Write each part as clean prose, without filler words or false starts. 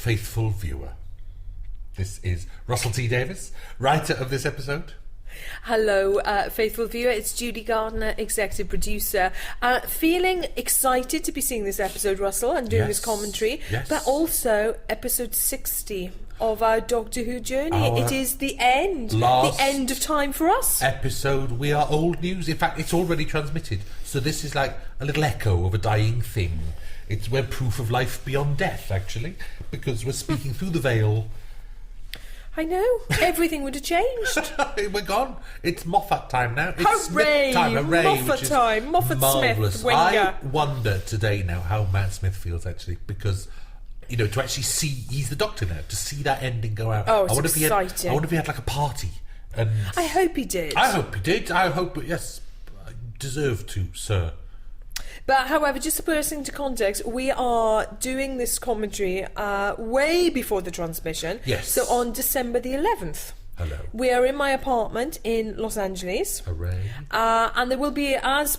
faithful viewer. This is Russell T. Davies, writer of this episode. Hello, faithful viewer. It's Judy Gardner, executive producer. Feeling excited to be seeing this episode, Russell, and doing this commentary. Yes. But also episode 60 of our Doctor Who journey. It is the end. The end of time for us. Episode. We are old news. In fact, it's already transmitted. So this is like a little echo of a dying thing. We're proof of life beyond death, actually, because we're speaking through the veil. I know. Everything would have changed. We're gone. It's Moffat time now. It's Hooray! Smith time. Hooray! Moffat time. Moffat, marvellous. Smith, Wenger. I wonder today now how Matt Smith feels, actually, because, you know, to actually see, he's the Doctor now, to see that ending go out. Oh, it's exciting. I wonder if he had like a party. And I hope he did. I hope he did. I hope, yes, deserved to, sir. But however, just to put us into context, we are doing this commentary way before the transmission. Yes. So on December the 11th. Hello. We are in my apartment in Los Angeles. Hooray. And there will be, as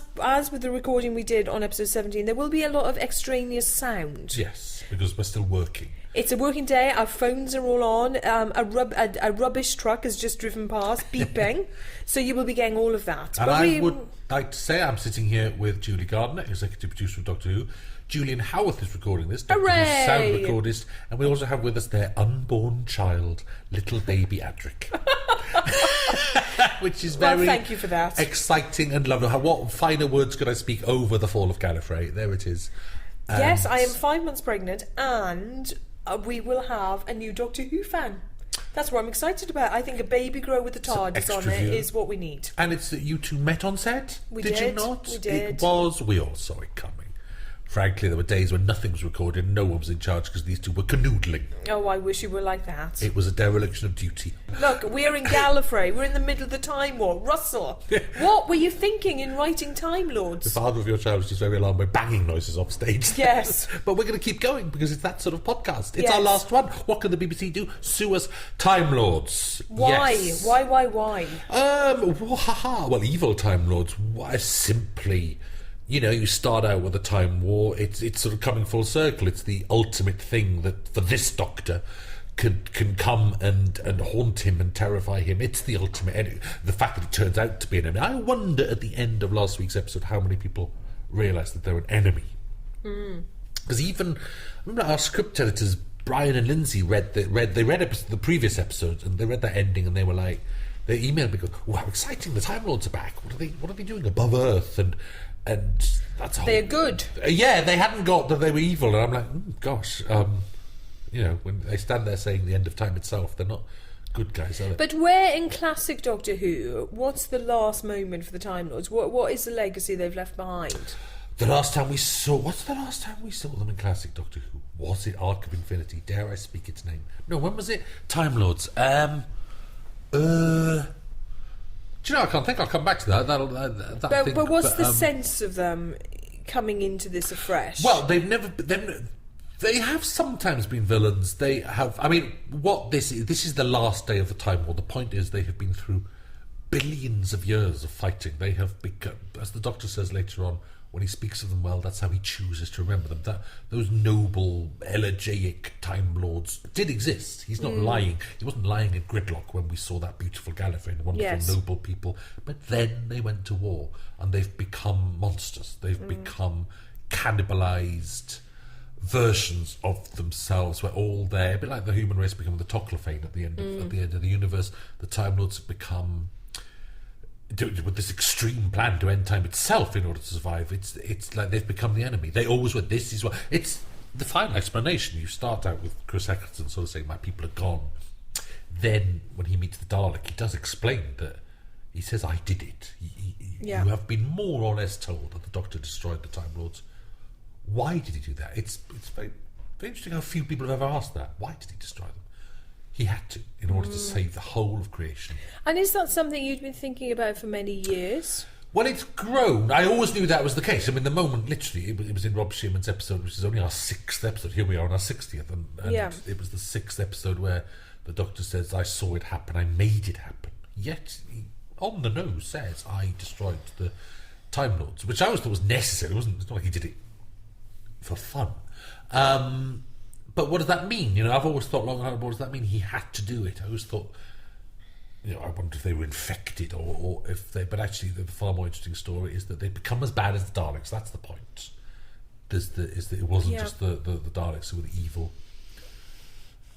with the recording we did on episode 17, there will be a lot of extraneous sound. Yes, because we're still working. It's a working day, our phones are all on, a rubbish truck has just driven past, beeping, so you will be getting all of that. And I would like to say I'm sitting here with Julie Gardner, executive producer of Doctor Who. Julian Howarth is recording this, Doctor Who's sound recordist, and we also have with us their unborn child, little baby Adric. Which is very thank you for that. Exciting and lovely. What finer words could I speak over the fall of Gallifrey? There it is. Yes, I am 5 months pregnant, and we will have a new Doctor Who fan. That's what I'm excited about. I think a baby grow with the TARDIS on it is what we need. And it's that you two met on set? Did you not? We did. We all saw it coming. Frankly, there were days when nothing was recorded and no one was in charge because these two were canoodling. Oh, I wish you were like that. It was a dereliction of duty. Look, we're in Gallifrey. We're in the middle of the Time War. Russell, what were you thinking in writing Time Lords? The father of your child was just very alarmed by banging noises off stage. Yes. But we're going to keep going because it's that sort of podcast. It's our last one. What can the BBC do? Sue us, Time Lords. Why? Yes. Why? Well, evil Time Lords. Why? Simply... You know, you start out with a time war. It's sort of coming full circle. It's the ultimate thing that for this Doctor can come and haunt him and terrify him. It's the ultimate enemy. The fact that it turns out to be an enemy. I wonder at the end of last week's episode how many people realised that they're an enemy. Because I remember our script editors Brian and Lindsay read the previous episodes and they read that ending and they were like, they emailed me going, "Oh, how exciting! The Time Lords are back. What are they doing above Earth?" And that's they're good. Yeah, they hadn't got that they were evil, and I'm like, gosh, you know, when they stand there saying the end of time itself, they're not good guys, are they? But where in classic Doctor Who, what's the last moment for the Time Lords? What is the legacy they've left behind? What's the last time we saw them in classic Doctor Who? Was it Arc of Infinity? Dare I speak its name? No, when was it? Time Lords. Do you know, I can't think. I'll come back to that. But what's the sense of them coming into this afresh? Well, they have sometimes been villains. They have. I mean, what this is the last day of the Time War. The point is, they have been through billions of years of fighting. They have become, as the Doctor says later on, when he speaks of them well, that's how he chooses to remember them. Those noble, elegiac Time Lords did exist. He's not lying. He wasn't lying at Gridlock when we saw that beautiful Gallifrey and wonderful noble people. But then they went to war and they've become monsters. They've become cannibalised versions of themselves. We're all there. A bit like the human race becoming the Toclafane at the end of the universe. The Time Lords have become... with this extreme plan to end time itself in order to survive. It's like they've become the enemy. They always were. This is what it's the final explanation. You start out with Chris Eccleston sort of saying, "My people are gone." Then when he meets the Dalek, he does explain that he says, "I did it." You have been more or less told that the Doctor destroyed the Time Lords. Why did he do that? It's very, very interesting how few people have ever asked that. Why did he destroy them? He had to, in order to save the whole of creation. And is that something you'd been thinking about for many years? Well, it's grown. I always knew that was the case. I mean, the moment, literally, it was in Rob Shearman's episode, which is only our 6th episode. Here we are on our 60th. And it was the 6th episode where the Doctor says, "I saw it happen, I made it happen." Yet, he, on the nose, says, "I destroyed the Time Lords," which I always thought was necessary. It's not like he did it for fun. But what does that mean? I've always thought long and hard, what does that mean? He had to do it. I always thought, I wonder if they were infected or if they... But actually, the far more interesting story is that they become as bad as the Daleks. That's the point. Is that it wasn't just the Daleks who were the evil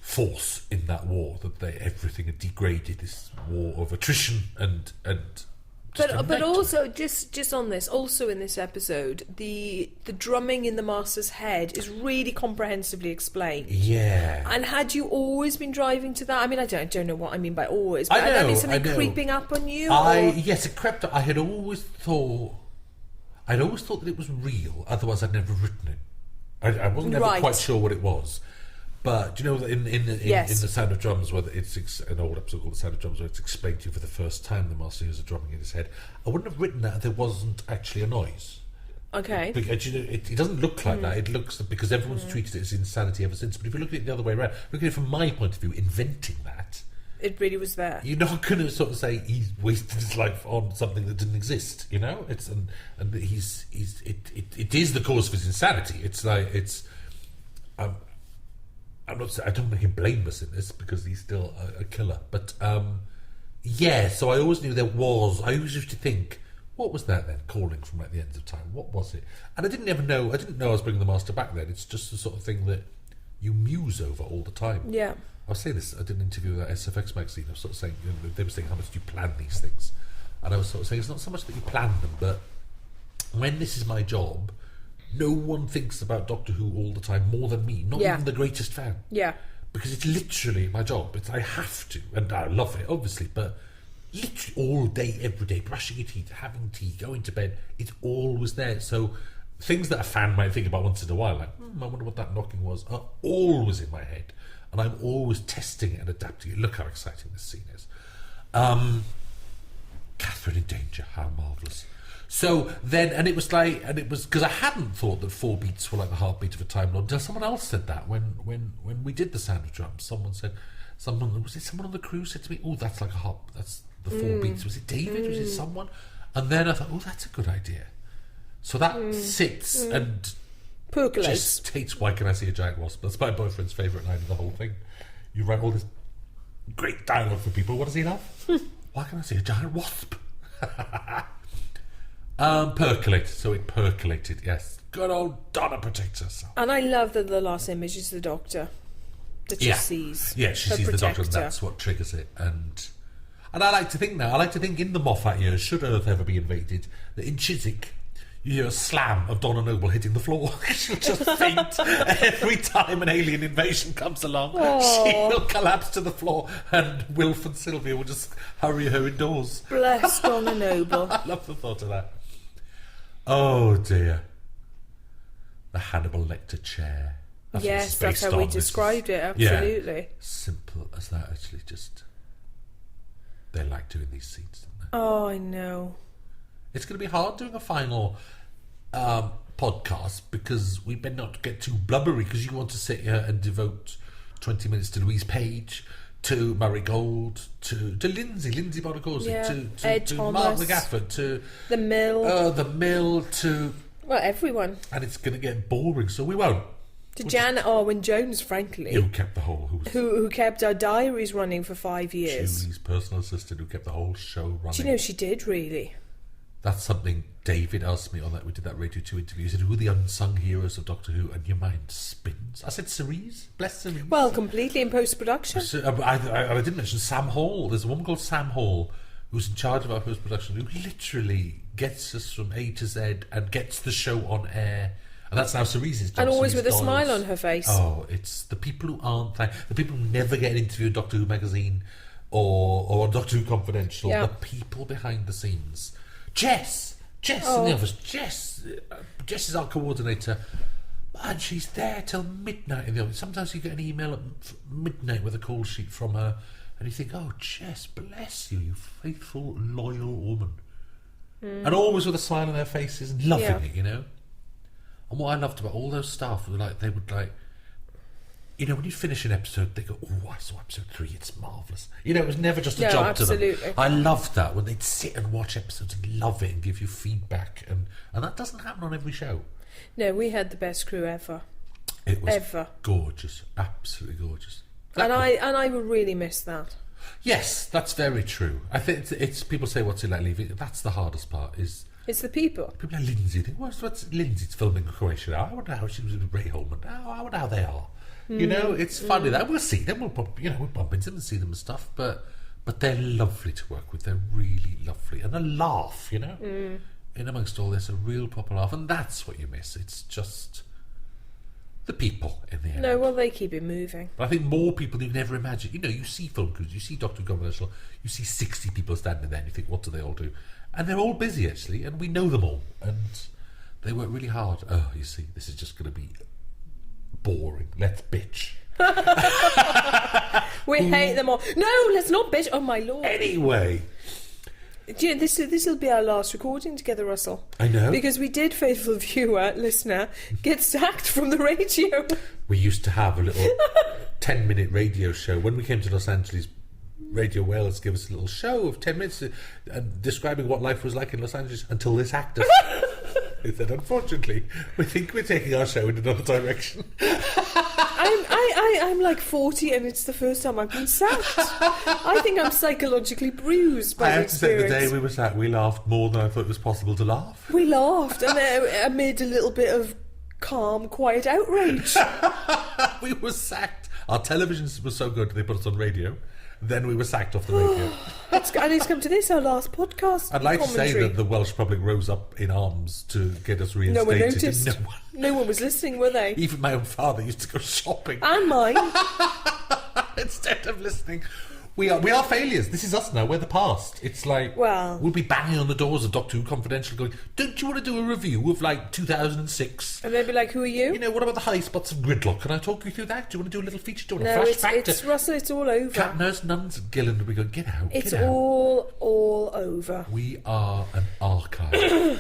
force in that war, that everything had degraded, this war of attrition and but also just on this, also in this episode, the drumming in the Master's head is really comprehensively explained. Yeah. And had you always been driving to that? I mean, I don't know what I mean by always, but I mean something creeping up on you. Yes, it crept up. I had always thought that it was real. Otherwise, I'd never written it. I wasn't ever quite sure what it was. But in the Sound of Drums, where it's an old episode called The Sound of Drums, where it's explained to you for the first time the Master hears a drumming in his head, I wouldn't have written that if there wasn't actually a noise. Okay. Because, it doesn't look like that. It looks, because everyone's treated it as insanity ever since. But if you look at it the other way around, look at it from my point of view, inventing that, it really was there. You're not going to sort of say he's wasted his life on something that didn't exist. It's and it is the cause of his insanity. It's like I don't make him blameless in this because he's still a killer. But so I always knew there was. I always used to think, what was that then? Calling from the ends of time. What was it? And I didn't know I was bringing the Master back then. It's just the sort of thing that you muse over all the time. Yeah. I was saying this. I did an interview with that SFX magazine. I was sort of saying, they were saying, how much do you plan these things? And I was sort of saying, it's not so much that you plan them, but when this is my job, no one thinks about Doctor Who all the time more than me. Not even the greatest fan. Yeah. Because it's literally my job. I have to, and I love it, obviously, but literally all day, every day, brushing your teeth, having tea, going to bed, it's always there. So things that a fan might think about once in a while, like, I wonder what that knocking was, are always in my head. And I'm always testing it and adapting it. Look how exciting this scene is. Catherine in danger, how marvellous. So then, and it was because I hadn't thought that 4 beats were like the heartbeat of a Time Lord until someone else said that when we did the Sound of Drums. Someone on the crew said to me, "Oh, that's like that's the 4 beats." Was it David? Was it someone? And then I thought, "Oh, that's a good idea." So that sits and percolates. Just why can I see a giant wasp? That's my boyfriend's favourite line of the whole thing. You write all this great dialogue for people. What does he love? Why can I see a giant wasp? Percolate. So it percolated, yes. Good old Donna protects herself. And I love that the last image is the Doctor that she sees. Yeah, she sees the Doctor, and that's what triggers it. And I like to think in the Moffat years, should Earth ever be invaded, that in Chiswick, you hear a slam of Donna Noble hitting the floor. She'll just faint every time an alien invasion comes along. Aww. She will collapse to the floor, and Wilf and Sylvia will just hurry her indoors. Bless Donna Noble. I love the thought of that. Oh dear. The Hannibal Lecter chair. Yes, that's how we described it, absolutely. Yeah, simple as that, actually. Just, they like doing these scenes, don't they? Oh, I know. It's going to be hard doing a final podcast because we better not get too blubbery, because you want to sit here and devote 20 minutes to Louise Page, to Murray Gold, to Lindsay Bonacorsi, to Mark McGafford, to The Mill, to everyone. And it's going to get boring, so we won't. To Janet Arwen Jones, frankly, who kept the whole who kept our diaries running for 5 years. Julie's personal assistant, who kept the whole show running. Do you know she did, really? That's something David asked me on that. We did that Radio 2 interview. He said, "Who are the unsung heroes of Doctor Who?" And your mind spins. I said, Cerise. Bless Cerise. Well, completely in post-production. I didn't mention Sam Hall. There's a woman called Sam Hall who's in charge of our post-production, who literally gets us from A to Z and gets the show on air. And that's now Cerise's job. And always with a smile on her face. Oh, it's the people who aren't there. The people who never get an interview in Doctor Who magazine or on Doctor Who Confidential. Yeah. The people behind the scenes. Jess in the office. Jess is our coordinator, and she's there till midnight in the office. Sometimes you get an email at midnight with a call sheet from her, and you think, "Oh, Jess, bless you, you faithful, loyal woman," and always with a smile on their faces and loving it, you know. And what I loved about all those staff was they would when you finish an episode, they go, "Oh, I saw episode 3, it's marvellous." It was never just a job to them. I loved that, when they'd sit and watch episodes and love it and give you feedback. And that doesn't happen on every show. No, we had the best crew ever. It was ever. gorgeous, absolutely gorgeous. And I would really miss that. Yes, that's very true. I think it's people say, "What's it like leaving?" That's the hardest part. Is It's the people. people like Lindsay think, "What's Lindsay's filming in Croatia now? I wonder how she was with Ray Holman. I wonder how they are." You know, it's funny that we'll see them. We'll bump into them and see them and stuff. But they're lovely to work with. They're really lovely, and a laugh. You know, in amongst all this, a real proper laugh, and that's what you miss. It's just the people in the end. No, well, they keep it moving. But I think more people than you can ever imagine. You know, you see film crews, you see Doctor Who Confidential, you see 60 people standing there and you think, what do they all do? And they're all busy, actually, and we know them all. And they work really hard. Oh, you see, this is just going to be boring. Let's bitch. We hate them all. No, let's not bitch. Oh, my Lord. Anyway. Do you know, this will be our last recording together, Russell. I know. Because we did, faithful viewer, listener, get sacked from the radio. We used to have a little 10-minute radio show. When we came to Los Angeles, Radio Wales gave us a little show of 10 minutes describing what life was like in Los Angeles until they sacked us. They said, unfortunately, we think we're taking our show in another direction. I'm like 40 and it's the first time I've been sacked. I think I'm psychologically bruised by the experience. The day we were sacked, we laughed more than I thought it was possible to laugh. We laughed and amid a little bit of calm, quiet outrage. We were sacked. Our television was so good they put us on radio. Then we were sacked off the radio. And it's come to this, our last podcast. I'd like to say that the Welsh public rose up in arms to get us reinstated. No one noticed. No one was listening, were they? Even my own father used to go shopping. And mine. Instead of listening. We are failures. This is us now. We're the past. It's like, well, we'll be banging on the doors of Doctor Who Confidential going, don't you want to do a review of like 2006? And they'd be like, who are you? You know, what about the high spots of gridlock? Can I talk you through that? Do you want to do a little feature? Do you want to flashback? It's Russell, it's all over. Cat Nurse Nuns and Gillen, we go, get out. It's all over. We are an archive now.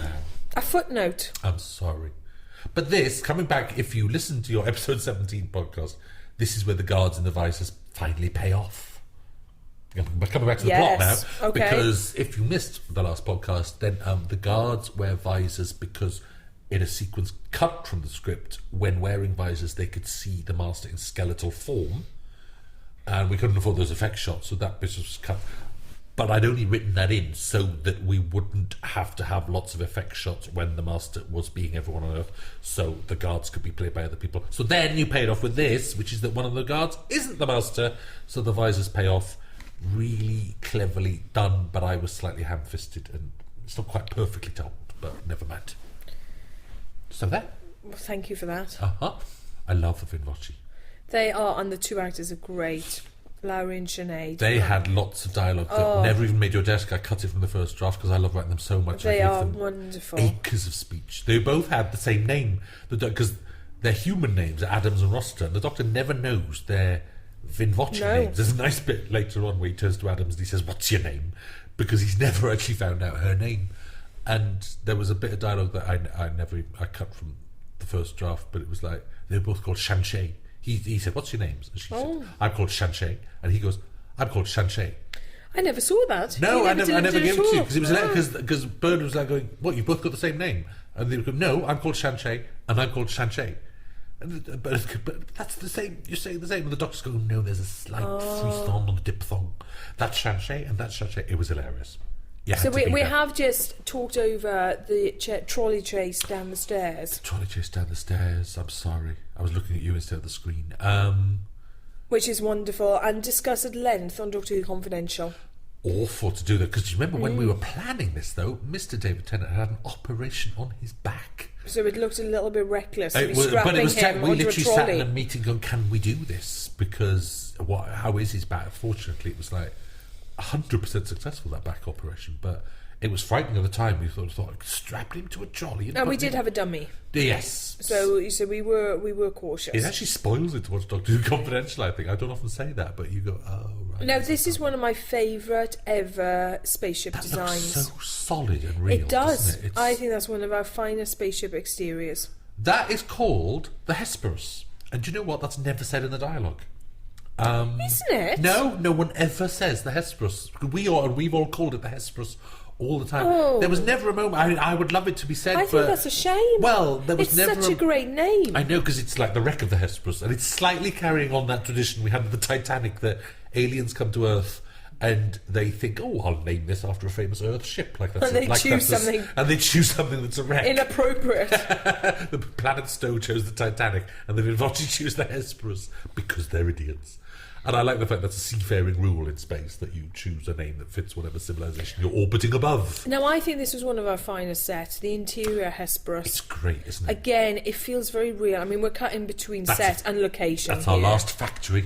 A footnote. I'm sorry. But this, coming back, if you listen to your episode 17 podcast, this is where the guards and the vices finally pay off. But coming back to the plot now, okay. Because if you missed the last podcast, then the guards wear visors because in a sequence cut from the script, when wearing visors, they could see the Master in skeletal form, and we couldn't afford those effect shots, so that bit was cut. But I'd only written that in so that we wouldn't have to have lots of effect shots when the Master was being everyone on Earth, so the guards could be played by other people. So then you pay it off with this, which is that one of the guards isn't the Master, so the visors pay off. Really cleverly done, but I was slightly ham-fisted, and it's not quite perfectly told, but never mind. So there. Well, thank you for that. I love the Vinvoci. They are, and the two actors are great. Lowry and Sinead. They had lots of dialogue that never even made your desk. I cut it from the first draft because I love writing them so much. They are wonderful. Acres of speech. They both had the same name because their human names are Adams and Rossiter, and the Doctor never knows their Vinvoci names. There's a nice bit later on where he turns to Adams and he says, "What's your name?" Because he's never actually found out her name. And there was a bit of dialogue that I cut from the first draft, but it was like they were both called Shanshay. He said, "What's your names?" And she said, "I'm called Shanshay," and he goes, "I'm called Shanshay." I never saw that. No, I never gave it to you because it was because Bernard was like going, "What? You both got the same name?" And they would go, "No, I'm called Shanshay, and I'm called Shanshay." But that's the same. You're saying the same. And the Doctor's going, "No, there's a slight three-thong on the diphthong. That's Shanshay and that's Shanshay." It was hilarious. So we have just talked over the trolley chase down the stairs. The trolley chase down the stairs. I'm sorry. I was looking at you instead of the screen. Which is wonderful, and discussed at length on Doctor Who Confidential. Awful to do that, because you remember when we were planning this, though, Mr. David Tennant had an operation on his back. So it looked a little bit reckless. But it was we literally sat in a meeting going, "Can we do this?" Because how is his back? Fortunately, it was like 100% successful, that back operation, but it was frightening at the time. We thought strapped him to a trolley. And we did have a dummy. Yes. So we were cautious. It actually spoils it to watch Doctor Who Confidential, I think. I don't often say that, but you go, "Oh, right." Now, this is one of my favourite ever spaceship designs. Looks so solid and real. It does. Doesn't it? I think that's one of our finest spaceship exteriors. That is called the Hesperus. And do you know what? That's never said in the dialogue. Isn't it? No one ever says the Hesperus. We've all called it the Hesperus all the time. Oh. There was never a moment. I would love it to be said. I think that's a shame. Well, there was never. It's such a great name. I know, because it's like the wreck of the Hesperus, and it's slightly carrying on that tradition we had with the Titanic, that aliens come to Earth and they think, oh, I'll name this after a famous Earth ship. Like that's and they choose something. And they choose something that's a wreck. Inappropriate. The Planet Stowe chose the Titanic, and the Vivaci choose the Hesperus because they're idiots. And I like the fact that's a seafaring rule in space, that you choose a name that fits whatever civilization you're orbiting above. Now, I think this was one of our finest sets, the interior Hesperus. It's great, isn't it? Again, it feels very real. I mean, we're cutting between set and location. That's our last factory.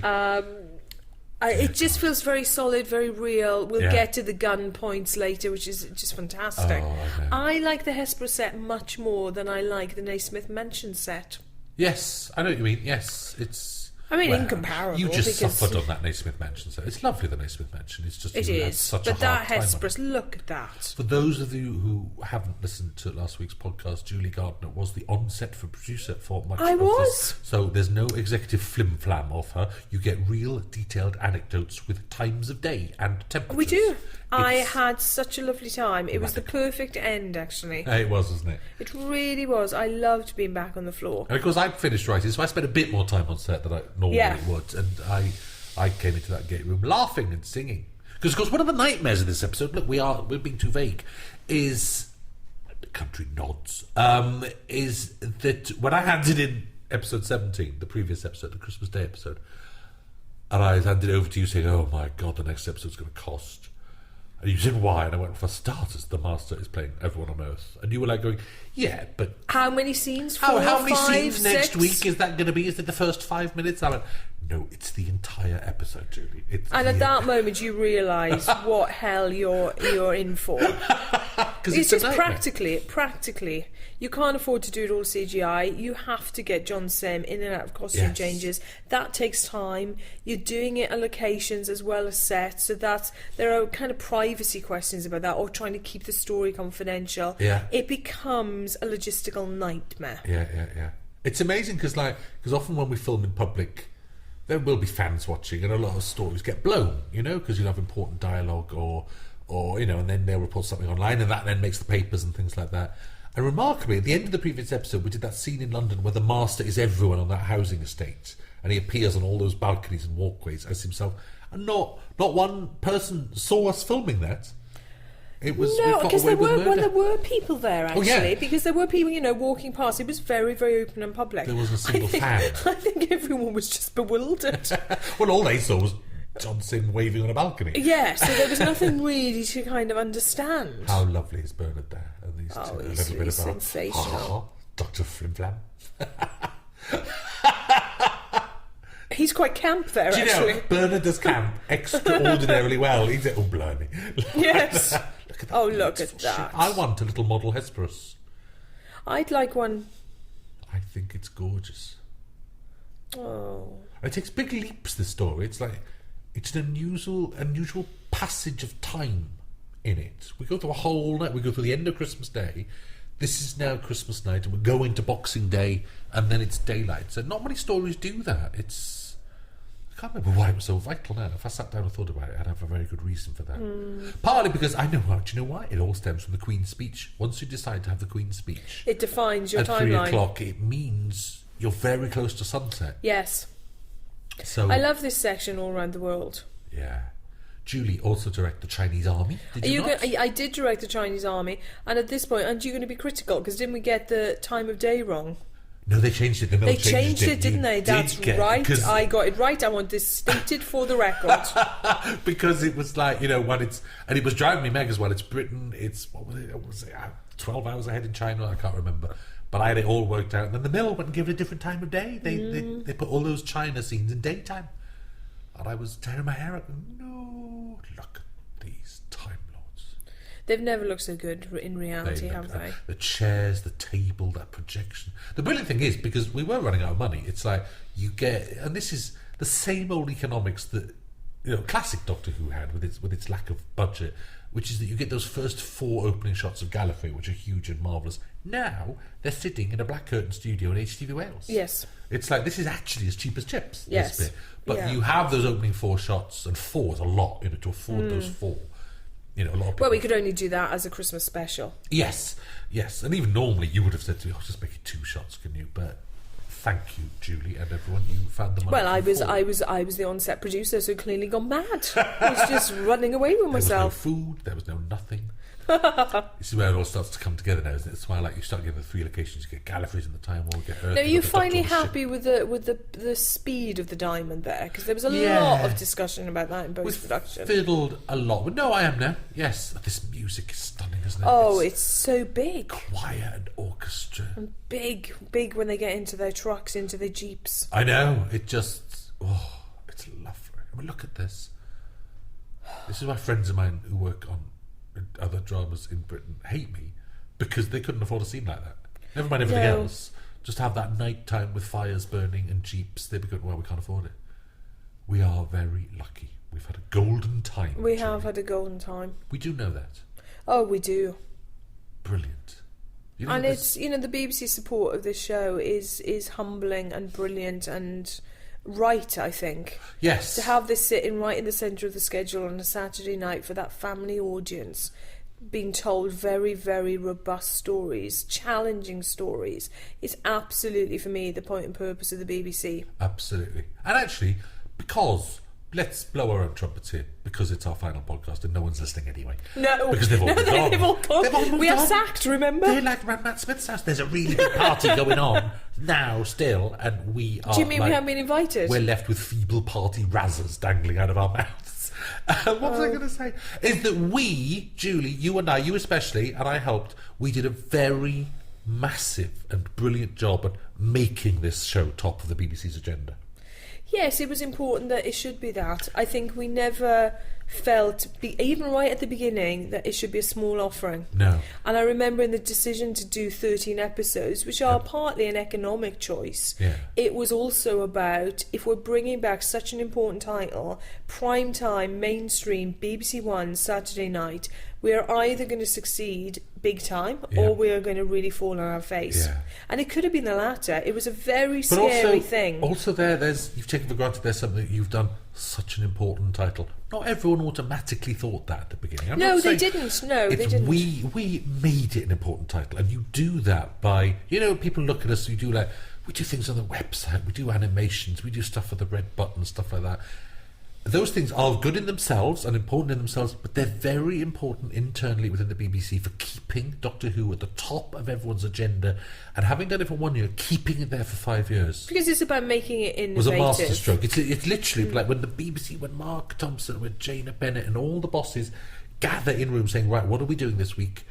It just feels very solid, very real. We'll get to the gun points later, which is just fantastic. I like the Hesperus set much more than I like the Naismith Mansion set. Yes, I know what you mean. Yes, it's... I mean, incomparable. You just suffered on that Naismith Mansion set. It's lovely, the Naismith Mansion. It's just... It is. Such but a that hard Hesperus, look at that. For those of you who haven't listened to last week's podcast, Julie Gardner was the on-set for producer for much of this. So there's no executive flim-flam of her. You get real, detailed anecdotes with times of day and temperatures. We do. I had such a lovely time. It was the perfect end, actually. It was, wasn't it? It really was. I loved being back on the floor. And of course, I'd finished writing, so I spent a bit more time on set than I normally would. And I came into that gate room laughing and singing. Because, of course, one of the nightmares of this episode, look, we're being too vague, is... the country nods. Is that when I handed in episode 17, the previous episode, the Christmas Day episode, and I handed it over to you saying, oh my God, the next episode's going to cost... And you said, why? And I went, for starters, the Master is playing Everyone on Earth. And you were like going, yeah, but... How many scenes? How many scenes next week is that going to be? Is it the first 5 minutes? I went, no, it's the entire episode, Julie. And at that moment, you realise what hell you're in for. It's just practically. You can't afford to do it all CGI. You have to get John Sim in and out of costume changes. That takes time. You're doing it on locations as well as sets, so that there are kind of privacy questions about that, or trying to keep the story confidential. Yeah. It becomes a logistical nightmare. Yeah. It's amazing because often when we film in public, there will be fans watching, and a lot of stories get blown, because you'll have important dialogue or and then they'll report something online, and that then makes the papers and things like that. And remarkably, at the end of the previous episode, we did that scene in London where the Master is everyone on that housing estate, and he appears on all those balconies and walkways as himself, and not one person saw us filming that. It was because there were people there actually, because there were people walking past. It was very, very open and public. There wasn't a single fan. I think everyone was just bewildered. Well, all they saw was John Sim waving on a balcony. Yeah, so there was nothing really to kind of understand. How lovely is Bernard there? At least a little bit of sensational. Dr. Flimflam. He's quite camp there, do you actually. know, Bernard does camp extraordinarily well. He's oh, blimey. Yes. Look at that. Look at that. I want a little model Hesperus. I'd like one. I think it's gorgeous. Oh. It takes big leaps, this story. It's like... it's an unusual passage of time in it. We go through a whole night. We go through the end of Christmas Day. This is now Christmas night, and we're going to Boxing Day, and then it's daylight. So not many stories do that. I can't remember why it was so vital now. If I sat down and thought about it, I'd have a very good reason for that. Partly because I know, do you know why? It all stems from the Queen's speech. Once you decide to have the Queen's speech... it defines your at timeline. At 3 o'clock, it means you're very close to sunset. Yes. So I love this section all around the world. Yeah. Julie also directed the Chinese army. Did you not? I did direct the Chinese army, and at this point, aren't you going to be critical? Because didn't we get the time of day wrong? No, they changed it. They changed it, didn't they? That's right. I got it right. I want this stated for the record. Because it was like, when it's... and it was driving me mad as well. It's Britain. It's... what was it? 12 hours ahead in China? I can't remember. But I had it all worked out. And then the Mill went and gave it a different time of day. They put all those China scenes in daytime. And I was tearing my hair out. No, look at these Time Lords. They've never looked so good in reality, have they? The chairs, the table, that projection. The brilliant thing is, because we were running out of money, it's like you get... and this is the same old economics that classic Doctor Who had with its lack of budget, which is that you get those first 4 opening shots of Gallifrey, which are huge and marvellous. Now, they're sitting in a black curtain studio in HTV Wales. Yes. It's like, this is actually as cheap as chips. Yes. This bit. But you have those opening 4 shots, and 4 is a lot, to afford those 4. A lot of people... Well, we could only do that as a Christmas special. Yes. And even normally you would have said to me, just make it 2 shots, can you? But thank you, Julie, and everyone. You found the money. Well, I was the on-set producer, so clearly gone mad. I was just running away with myself. There was no food. There was no nothing. This is where it all starts to come together now, isn't it? It's why you start getting the 3 locations. You get Gallifrey's in the Time War, get Earth. Now, you're finally happy with the speed of the diamond there, because there was a lot of discussion about that in post-production. We've fiddled a lot. But no, I am now. Yes, this music is stunning, isn't it? Oh, it's so big. Choir and orchestra. And big when they get into their trucks, into their jeeps. I know. It just... it's lovely. I mean, look at this. This is why friends of mine who work on other dramas in Britain hate me, because they couldn't afford a scene like that. Never mind everything else. Just have that night time with fires burning and jeeps. They'd be going, well, we can't afford it. We are very lucky. We've had a golden time. We have had a golden time. We do know that. Oh, we do. Brilliant. And it's, the BBC support of this show is humbling and brilliant and right, I think. Yes. To have this sitting right in the centre of the schedule on a Saturday night for that family audience, being told very, very robust stories, challenging stories, is absolutely, for me, the point and purpose of the BBC. Absolutely. And actually, because... let's blow our own trumpets here, because it's our final podcast and no one's listening anyway. No. Because they've all gone. They've all gone. We are sacked, remember? They're like around Matt Smith's house. There's a really big party going on now still, and we are... Do you mean we haven't been invited? We're left with feeble party razzers dangling out of our mouths. What was I going to say? Is that we, Julie, you and I, you especially, and I helped, we did a very massive and brilliant job at making this show top of the BBC's agenda. Yes, it was important that it should be that. I think we never felt, even right at the beginning, that it should be a small offering. No. And I remember in the decision to do 13 episodes, which are partly an economic choice, it was also about, if we're bringing back such an important title, prime time, mainstream, BBC One, Saturday night, we are either going to succeed big time or we are going to really fall on our face. Yeah. And it could have been the latter. It was a very scary thing. Also you've taken for granted there's something that you've done such an important title. Not everyone automatically thought that at the beginning. No, they didn't. No, they didn't. We made it an important title, and you do that by, people look at us, we do things on the website, we do animations, we do stuff for the red button, stuff like that. Those things are good in themselves and important in themselves, but they're very important internally within the BBC for keeping Doctor Who at the top of everyone's agenda, and having done it for 1 year, keeping it there for 5 years. Because it's about making it innovative. Was a masterstroke. It's literally like when the BBC, when Mark Thompson, when Jaina Bennett and all the bosses gather in rooms saying, right, what are we doing this week?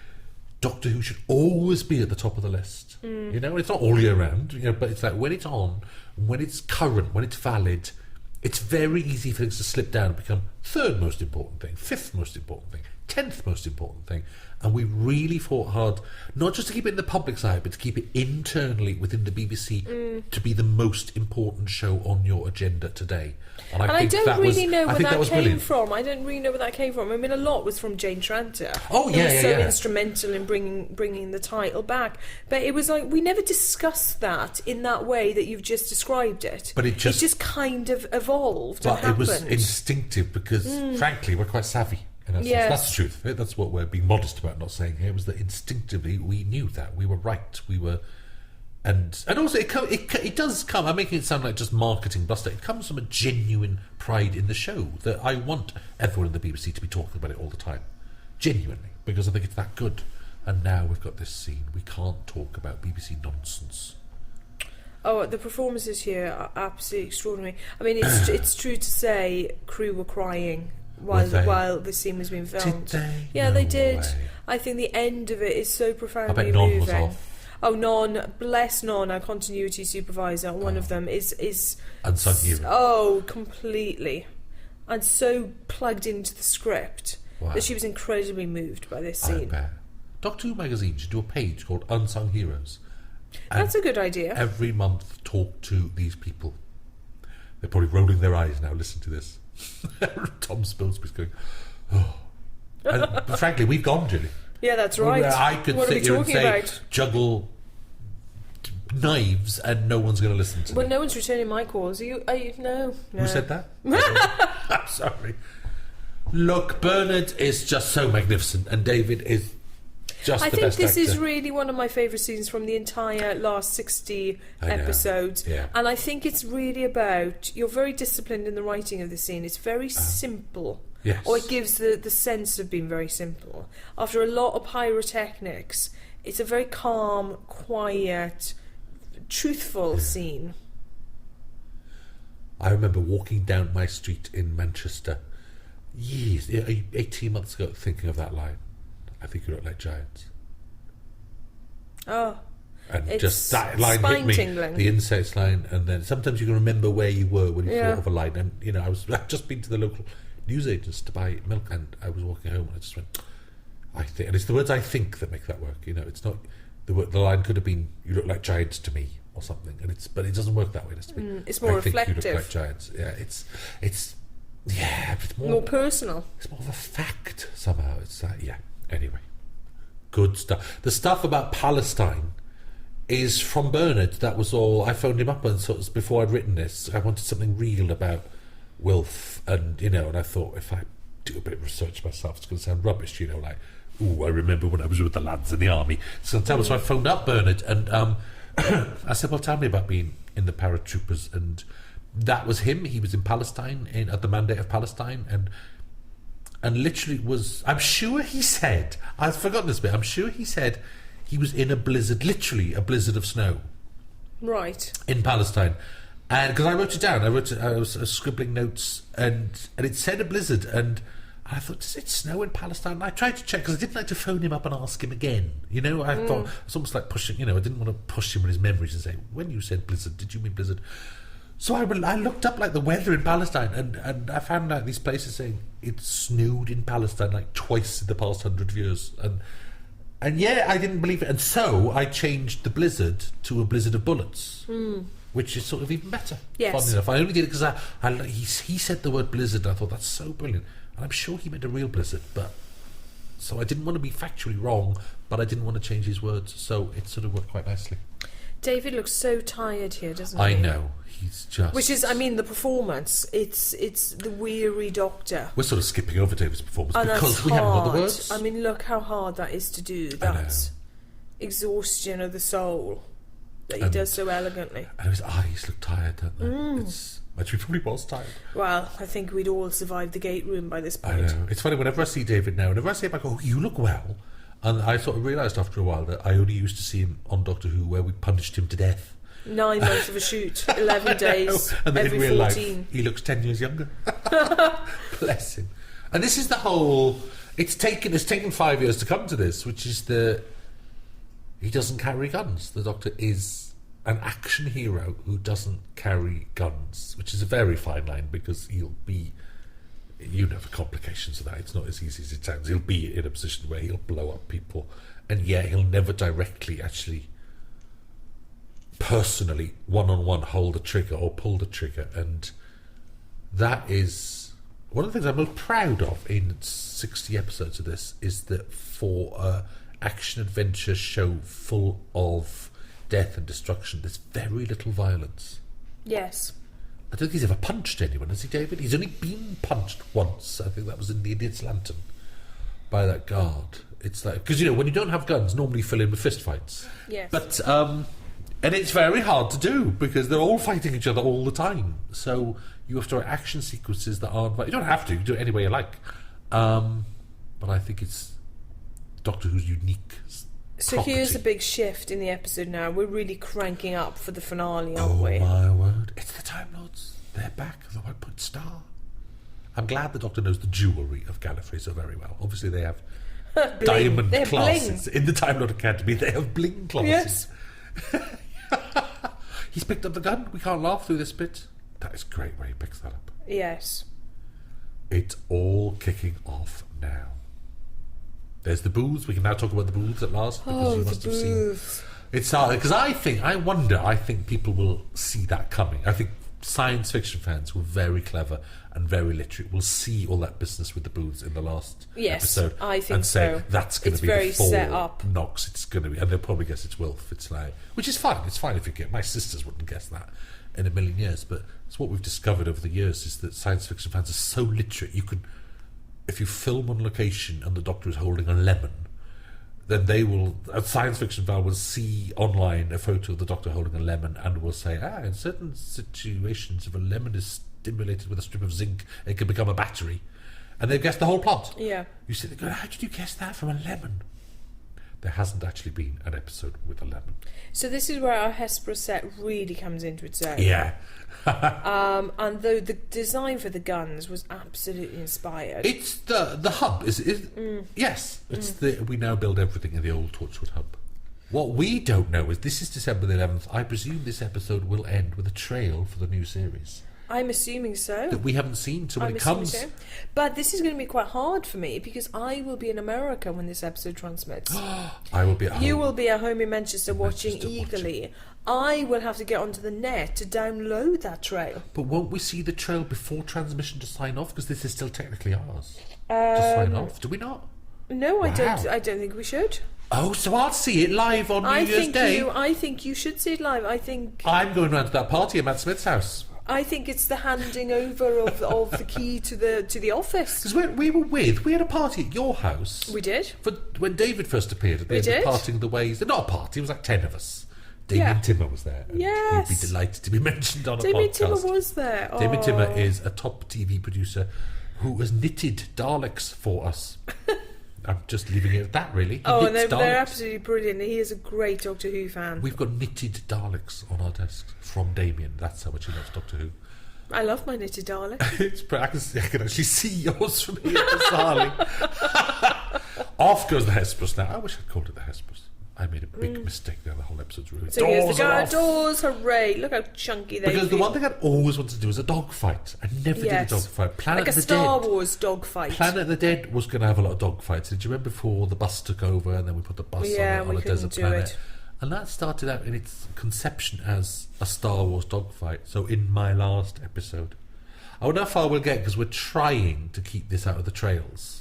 Doctor Who should always be at the top of the list. It's not all year round, but it's like when it's on, when it's current, when it's valid, it's very easy for things to slip down and become 3rd most important thing, 5th most important thing, 10th most important thing. And we really fought hard, not just to keep it in the public's eye, but to keep it internally within the BBC to be the most important show on your agenda today. And I don't really know where that came from. I don't really know where that came from. I mean, a lot was from Jane Tranter. Oh, yeah, who was so instrumental in bringing the title back. But it was like, we never discussed that in that way that you've just described it. But it just kind of evolved and happened. But it was instinctive because, frankly, we're quite savvy. Yes. That's the truth. That's what we're being modest about not saying here, was that instinctively we knew that. We were right. We were... And also, it does come... I'm making it sound like just marketing bluster. It comes from a genuine pride in the show that I want everyone in the BBC to be talking about it all the time. Genuinely. Because I think it's that good. And now we've got this scene. We can't talk about BBC nonsense. Oh, the performances here are absolutely extraordinary. I mean, it's true to say crew were crying while the scene was being filmed. Did they? Yeah, No they did. way. I think the end of it is so profoundly I bet Non moving. was off. Oh, Non, bless Non, our continuity supervisor. One of them is Unsung hero. Oh, completely, and so plugged into the script Wow. that she was incredibly moved by this I scene. bet. Doctor Who magazine should do a page called Unsung Heroes. That's a good idea. Every month talk to these people. They're probably rolling their eyes now. Listen to this. Tom Spilsby's going, oh. But frankly, we've gone, Julie. Yeah, that's right. I could what sit are we here and talking say, about? juggle knives, and no one's going to listen to me. Well, no one's returning my calls. Are you no. Who said that? I'm sorry. Look, Bernard is just so magnificent, and David is just the best actor. I think this is really one of my favourite scenes from the entire last 60 episodes. Yeah. And I think it's really about, you're very disciplined in the writing of the scene. It's very simple. Yes. Or it gives the sense of being very simple. After a lot of pyrotechnics, it's a very calm, quiet, truthful scene. I remember walking down my street in Manchester 18 months ago, thinking of that line. I think you look like giants. Oh, and it's just that line hit me, spine-tingling. the insects line, and then sometimes you can remember where you were when you thought of a line. And you know, I'd just been to the local newsagents to buy milk, and I was walking home, and I just went, I think, and it's the words I think that make that work. You know, it's not the line could have been, "You look like giants to me," or something, and but it doesn't work that way. It's more I think reflective. you look like giants. Yeah, it's more personal. It's more of a fact somehow. It's Anyway, good stuff. The stuff about Palestine is from Bernard. That was all. I phoned him up and sort of before I'd written this, I wanted something real about Wilf, and and I thought if I do a bit of research myself, it's going to sound rubbish. Like, I remember when I was with the lads in the army. So I phoned up Bernard and I said, well, tell me about being in the paratroopers, and that was him. He was in Palestine at the Mandate of Palestine, and literally was, I'm sure he said, I've forgotten this bit, I'm sure he said he was in a blizzard, literally a blizzard of snow. Right. In Palestine. And because I wrote it down, I was scribbling notes, and it said a blizzard, and I thought, does it snow in Palestine? And I tried to check, because I didn't like to phone him up and ask him again. I thought, it's almost like pushing, I didn't want to push him with his memories and say, when you said blizzard, did you mean blizzard? So I looked up like the weather in Palestine, and I found out these places saying it snowed in Palestine like twice in the past 100 years, and yeah, I didn't believe it, and so I changed the blizzard to a blizzard of bullets, which is sort of even better. Yes. Funny enough, I only did it because he said the word blizzard, and I thought that's so brilliant, and I'm sure he meant a real blizzard, but so I didn't want to be factually wrong, but I didn't want to change his words, so it sort of worked quite nicely. David looks so tired here, doesn't he? I know. He's just... Which is, the performance. It's the weary doctor. We're sort of skipping over David's performance And because we haven't got the hard. words. Look how hard that is to do. That exhaustion of the soul that he does so elegantly. And his eyes look tired, don't they? He probably was tired. Well, I think we'd all survived the gate room by this point. I know. It's funny, whenever I see David now, whenever I see him, I go, you look well. And I sort of realised after a while that I only used to see him on Doctor Who where we punished him to death. 9 months of a shoot, 11 days, and then every in real 14. life, he looks 10 years younger. Bless him. And this is the whole... It's taken 5 years to come to this, which is he doesn't carry guns. The Doctor is an action hero who doesn't carry guns, which is a very fine line because he'll be... the complications of that. It's not as easy as it sounds. He'll be in a position where he'll blow up people, and he'll never directly actually personally one-on-one hold the trigger or pull the trigger, and that is one of the things I'm most proud of in 60 episodes of this, is that for a action-adventure show full of death and destruction, there's very little violence. Yes. I don't think he's ever punched anyone, has he, David? He's only been punched once. I think that was in the Idiot's Lantern by that guard. It's like, because when you don't have guns, normally you fill in with fist fights. Yes. But and it's very hard to do because they're all fighting each other all the time. So you have to write action sequences that aren't. You don't have to. You can do it any way you like. But I think it's Doctor Who's unique. So property. here's a big shift in the episode now. We're really cranking up for the finale, aren't Oh we? my word. It's the Time Lords. They're back. The White Point Star. I'm glad the Doctor knows the jewellery of Gallifrey so very well. Obviously they have diamond They're classes. bling. In the Time Lord Academy they have bling classes. Yes. He's picked up the gun. We can't laugh through this bit. That is great where he picks that up. Yes. It's all kicking off now. There's the booths. We can now talk about the booths at last because you must have seen. It's because I think people will see that coming. I think science fiction fans who are very clever and very literate will see all that business with the booths in the last episode. I think and say so. That's going to be very the four set up. knocks. It's going to be, and they'll probably guess it's Wilf. It's like, which is fine. It's fine if you get. My sisters wouldn't guess that in a million years. But it's what we've discovered over the years is that science fiction fans are so literate. You could. if you film on location and the Doctor is holding a lemon, then they will, a science fiction fan will see online a photo of the Doctor holding a lemon and will say, in certain situations, if a lemon is stimulated with a strip of zinc, it can become a battery. And they've guessed the whole plot. Yeah. You sit there going, how did you guess that from a lemon? There hasn't actually been an episode with a lemon. So this is where our Hesperus set really comes into its own. Yeah. And though the design for the guns was absolutely inspired. It's the hub. Yes. It's we now build everything in the old Torchwood hub. What we don't know is this is December the 11th. I presume this episode will end with a trail for the new series. I'm assuming so. That we haven't seen. So when it comes... So. But this is going to be quite hard for me because I will be in America when this episode transmits. I will be at home. You will be at home in Manchester watching eagerly. I will have to get onto the net to download that trail. But won't we see the trail before transmission to sign off? Because this is still technically ours. To sign off. Do we not? No, wow. I don't think we should. Oh, so I'll see it live on New Year's Day. I think you should see it live. I'm going round to that party at Matt Smith's house. I think it's the handing over of the key to the office. Because we had a party at your house. We did. For when David first appeared at the end of Parting the Ways. Not a party, it was like 10 of us. Damien Timmer was there. And yes. He'd be delighted to be mentioned on a Damien podcast. Timmer was there. Damien Timmer is a top TV producer who has knitted Daleks for us. I'm just leaving it at that, really. And they're absolutely brilliant. He is a great Doctor Who fan. We've got knitted Daleks on our desks from Damien. That's how much he loves Doctor Who. I love my knitted Dalek. I can actually see yours from here, bizarrely. Off goes the Hesperus now. I wish I'd called it the Hesperus. I made a big mistake there. The whole episode's ruined. So here's the doors, hooray! Look how chunky they are. Because the one thing I'd always wanted to do was a dogfight. I never did a dogfight. Like a Star Wars dogfight. Planet of the Dead was going to have a lot of dogfights. Did you remember before the bus took over and then we put the bus on a desert planet? And that started out in its conception as a Star Wars dogfight. So in my last episode, I wonder how far we'll get because we're trying to keep this out of the trails.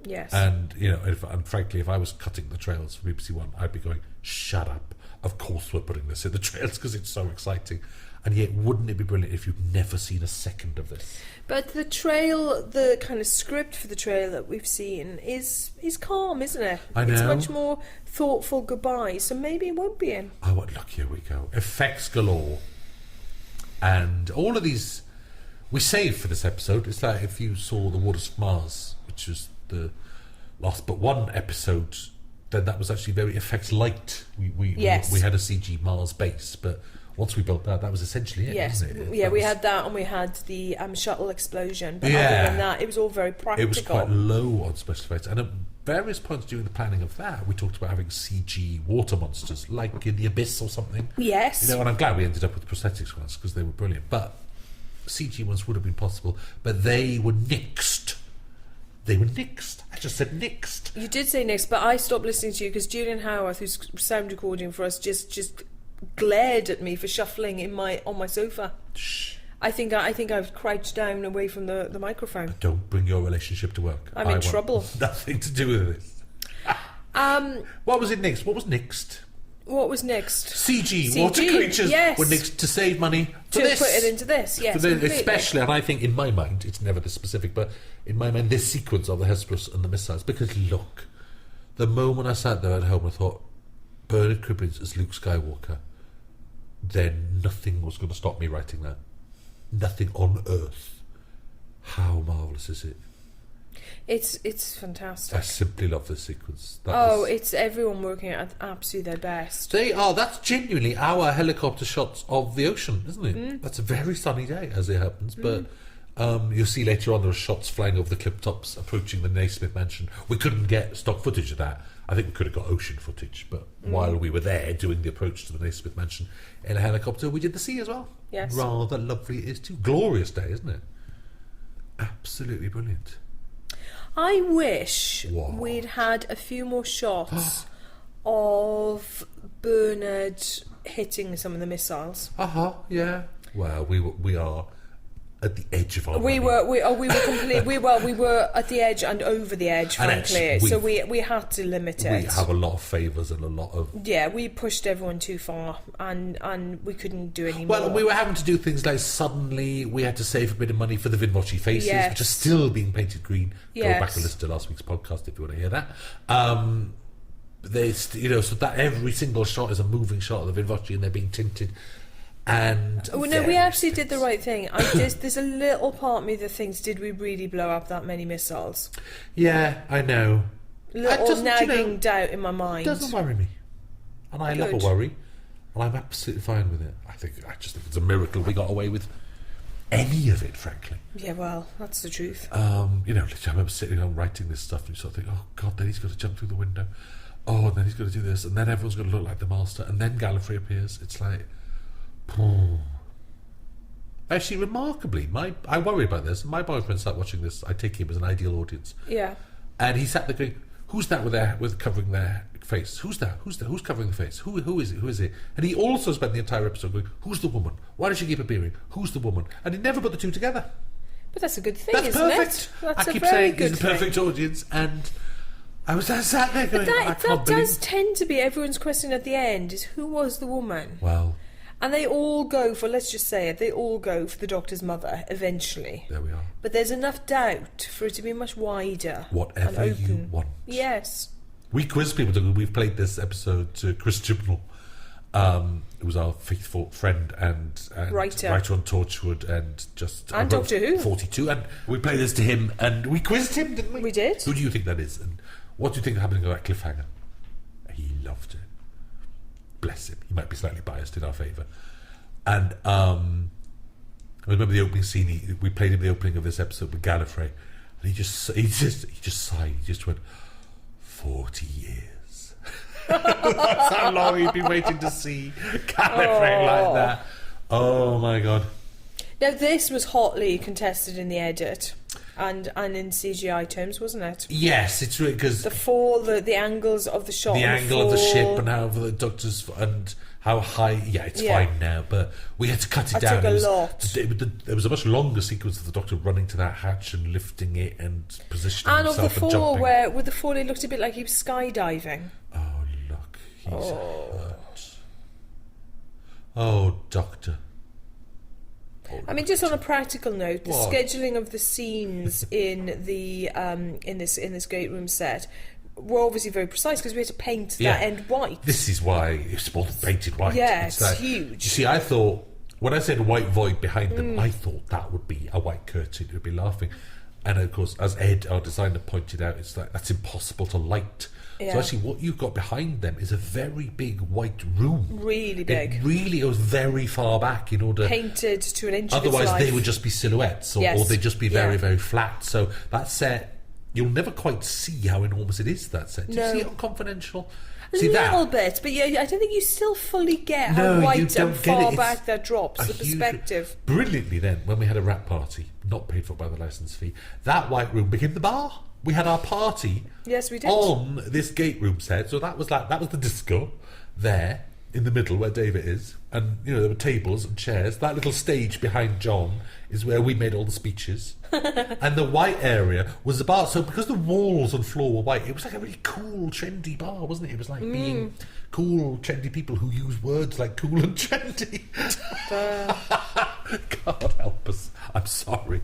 Yes. And, and frankly, if I was cutting the trails for BBC One, I'd be going, shut up. Of course we're putting this in the trails because it's so exciting. And yet, wouldn't it be brilliant if you've never seen a second of this? But the trail, the kind of script for the trail that we've seen is calm, isn't it? I know. It's much more thoughtful goodbye, so maybe it won't be in. Oh, what luck, here we go. Effects galore. And all of these we saved for this episode. It's like if you saw The Waters of Mars, which was the last but one episode, then that was actually very effects light. We had a CG Mars base, but once we built that was essentially it, wasn't it? We had that, and we had the shuttle explosion. But other than that, it was all very practical. It was quite low on special effects, and at various points during the planning of that, we talked about having CG water monsters, like in the Abyss or something. Yes. And I'm glad we ended up with the prosthetics ones because they were brilliant. But CG ones would have been possible, but they were nixed. They were nixed. I just said nixed. You did say nixed, but I stopped listening to you because Julian Howarth, who's sound recording for us, just glared at me for shuffling on my sofa. Shh. I think I've crouched down away from the microphone. Don't bring your relationship to work. I'm in trouble. Nothing to do with this. What was it next? What was nixed? What was next? CG water creatures were nixed to save money for this. Put it into this, yes. Especially, and I think in my mind, it's never this specific, but in my mind, this sequence of the Hesperus and the missiles, because look, the moment I sat there at home, I thought, Bernard Cribbins as Luke Skywalker, then nothing was going to stop me writing that. Nothing on earth. How marvellous is it? It's fantastic. I simply love this sequence. It's everyone working at absolutely their best. They are. That's genuinely our helicopter shots of the ocean, isn't it? That's a very sunny day, as it happens. But you'll see later on there are shots flying over the cliff tops approaching the Naismith mansion. We couldn't get stock footage of that. I think we could have got ocean footage, but while we were there doing the approach to the Naismith mansion in a helicopter, we did the sea as well. Yes. Rather lovely it is too. Glorious day, isn't it? Absolutely brilliant. I wish we'd had a few more shots of Bernard hitting some of the missiles. Yeah. Well, we are at the edge of our we money. were completely we were at the edge and over the edge, frankly. Actually, so we had to limit it. We have a lot of favours and a lot of we pushed everyone too far, and we couldn't do any more. Well, we were having to do things like suddenly we had to save a bit of money for the Vinmochi faces, which are still being painted green. Go back and listen to last week's podcast if you want to hear that. So that every single shot is a moving shot of the Vinmochi, and they're being tinted. And we actually did the right thing. There's a little part of me that thinks, did we really blow up that many missiles? Yeah, I know. Little nagging doubt in my mind. It doesn't worry me, and I never worry, and I'm absolutely fine with it. I just think it's a miracle we got away with any of it, frankly. Yeah, well, that's the truth. I remember sitting down writing this stuff, and you sort of think, oh God, then he's got to jump through the window. Oh, and then he's got to do this, and then everyone's going to look like the master, and then Gallifrey appears. It's like. Actually, remarkably, I worry about this. My boyfriend started watching this. I take him as an ideal audience. Yeah. And he sat there going, "Who's that with covering their face? Who's that? Who's covering the face? Who is it? Who is it?" And he also spent the entire episode going, "Who's the woman? Why does she keep appearing? Who's the woman?" And he never put the two together. But that's a good thing, that's isn't perfect. it? That's I keep a very saying good he's the perfect audience, and I sat there going, that does tend to be everyone's question at the end: is who was the woman? Well. And they all go for, let's just say it, they all go for the Doctor's mother, eventually. There we are. But there's enough doubt for it to be much wider. Whatever and open. you want. Yes. We quiz people. We've played this episode to Chris Chibnall, who was our faithful friend and writer on Torchwood and Doctor Who 42. And we played this to him and we quizzed him, didn't we? We did. Who do you think that is? And what do you think happened to that cliffhanger? He loved it. Bless him. He might be slightly biased in our favour. And I remember the opening scene. We played him the opening of this episode with Gallifrey, and he just sighed. He just went, 40 years. That's how long he'd been waiting to see Gallifrey like that. Oh my God. Now this was hotly contested in the edit. And in CGI terms, wasn't it? Yes, it's really because the angles of the shot, the angle of the ship, and how the Doctor's and how high. Yeah, it's fine now, but we had to cut it down. Took a lot. There was a much longer sequence of the Doctor running to that hatch and lifting it and positioning and himself of the fall, and jumping. where with the fall, it looked a bit like he was skydiving. Oh look, he's hurt. Oh, Doctor. I mean, just on a practical note, the scheduling of the scenes in this great room set were obviously very precise because we had to paint that end white. This is why it's all painted white. Yeah, it's huge. You see, I thought when I said white void behind them, I thought that would be a white curtain. It would be laughing, and of course, as Ed, our designer, pointed out, it's like that's impossible to light. Yeah. So actually what you've got behind them is a very big white room. Really big. It really goes very far back in order... Painted to an inch of its Otherwise life. they would just be silhouettes or they'd just be very, very flat. So that set, you'll never quite see how enormous it is, that set. Do you see it on Confidential? A little bit, but I don't think you still fully get how white and far back that drops, the perspective. Brilliantly then, when we had a wrap party, not paid for by the licence fee, that white room became the bar. We had our party we did. On this gate room set, so that was the disco there in the middle where David is, and there were tables and chairs. That little stage behind John is where we made all the speeches, and the white area was the bar. So because the walls and floor were white, it was like a really cool, trendy bar, wasn't it? It was like being cool, trendy people who use words like cool and trendy. God help us! I'm sorry.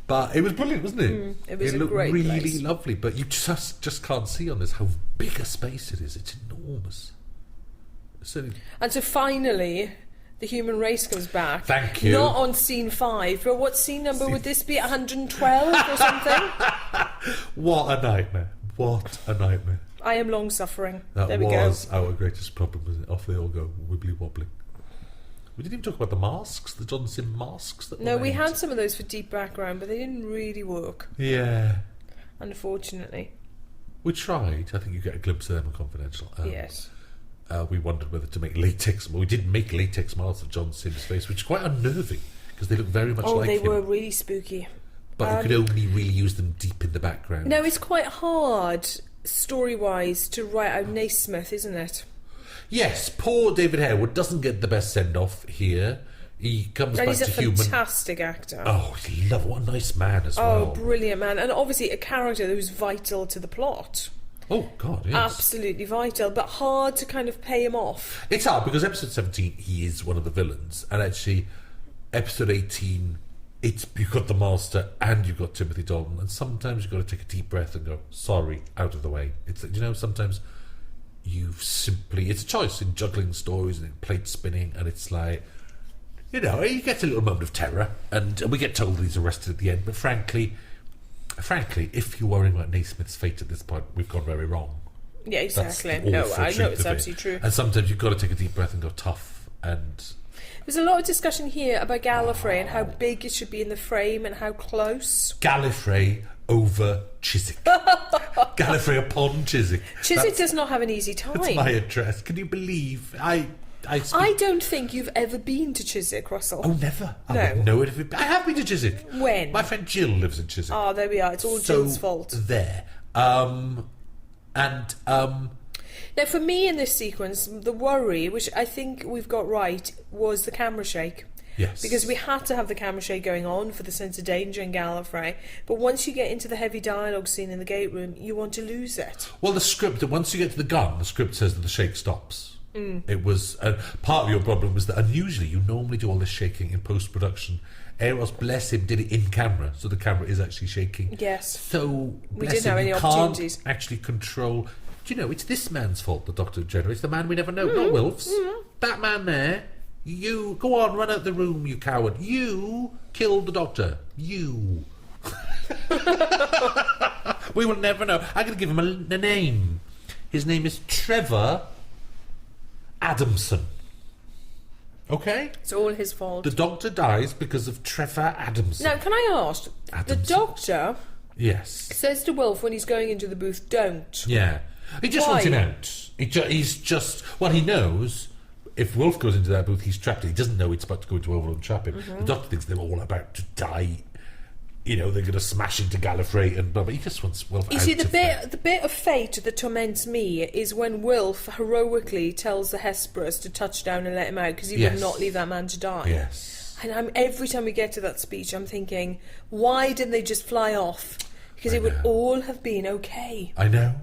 But it was brilliant, wasn't it? It was looked great really place. Lovely. But you just can't see on this how big a space it is. It's enormous. And so finally, the human race comes back. Thank you. Not on scene 5, but what scene number would this be? 112 or something? What a nightmare. What a nightmare. I am long suffering. That there we was go. Our greatest problem, was it? Off they all go, wibbly wobbly. We didn't even talk about the masks, the John Sim masks. No, we had some of those for deep background, but they didn't really work. Yeah. Unfortunately. We tried. I think you get a glimpse of them on Confidential. Yes. We wondered whether to make latex. Well, we did make latex masks of John Sim's face, which is quite unnerving because they look very much like him. Oh, they were really spooky. But you could only really use them deep in the background. No, it's quite hard, story-wise, to write out Naismith, isn't it? Yes, poor David Harewood doesn't get the best send-off here. He comes And back he's a to human. fantastic actor. Oh, what a nice man as well. Oh, brilliant man. And obviously a character who's vital to the plot. Oh, God, yes. Absolutely vital, but hard to kind of pay him off. It's hard because episode 17, he is one of the villains. And actually, episode 18, you've got the Master and you've got Timothy Dalton. And sometimes you've got to take a deep breath and go, sorry, out of the way. It's, sometimes it's a choice in juggling stories and in plate spinning. And it's like, you get a little moment of terror. And we get told he's arrested at the end. But frankly, if you're worrying about Naismith's fate at this point, we've gone very wrong. Yeah, exactly. I know it's absolutely true. And sometimes you've got to take a deep breath and go tough. And there's a lot of discussion here about Gallifrey and how big it should be in the frame and how close. Gallifrey over Chiswick. Gallifrey upon Chiswick. Chiswick does not have an easy time. That's my address. Can you believe? I don't think you've ever been to Chiswick, Russell. Oh, never. I wouldn't know it if I have been to Chiswick. When? My friend Jill lives in Chiswick. Oh, there we are. It's all Jill's fault. There. Now, for me in this sequence, the worry, which I think we've got right, was the camera shake. Yes. Because we had to have the camera shake going on for the sense of danger in Gallifrey. But once you get into the heavy dialogue scene in the gate room, you want to lose it. Well, the script, once you get to the gun, the script says that the shake stops. It was part of your problem was that unusually you normally do all this shaking in post-production. Eros, bless him, did it in camera, so the camera is actually shaking. Yes. So we didn't have any opportunities. Can't actually control. Do you know, it's this man's fault the Doctor generates, the man we never know, not Wilf's. That man there, you go on, run out the room, you coward. You killed the Doctor. You. We will never know. I'm going to give him a name. His name is Trevor Adamson. Okay? It's all his fault. The Doctor dies because of Trevor Adamson. Now, can I ask, Adamson. the Doctor Yes. says to Wilf when he's going into the booth, don't. Yeah. He just Why? wants him out. He's just... Well, he knows if Wilf goes into that booth, he's trapped. He doesn't know it's about to go into Overload and trap him. The Doctor thinks they're all about to die. They're going to smash into Gallifrey and blah, but he just wants Wilf out. You see, of there. the bit of fate that torments me is when Wilf heroically tells the Hesperus to touch down and let him out because he would not leave that man to die. Yes. And every time we get to that speech, I'm thinking, why didn't they just fly off? Because it would all have been okay. I know.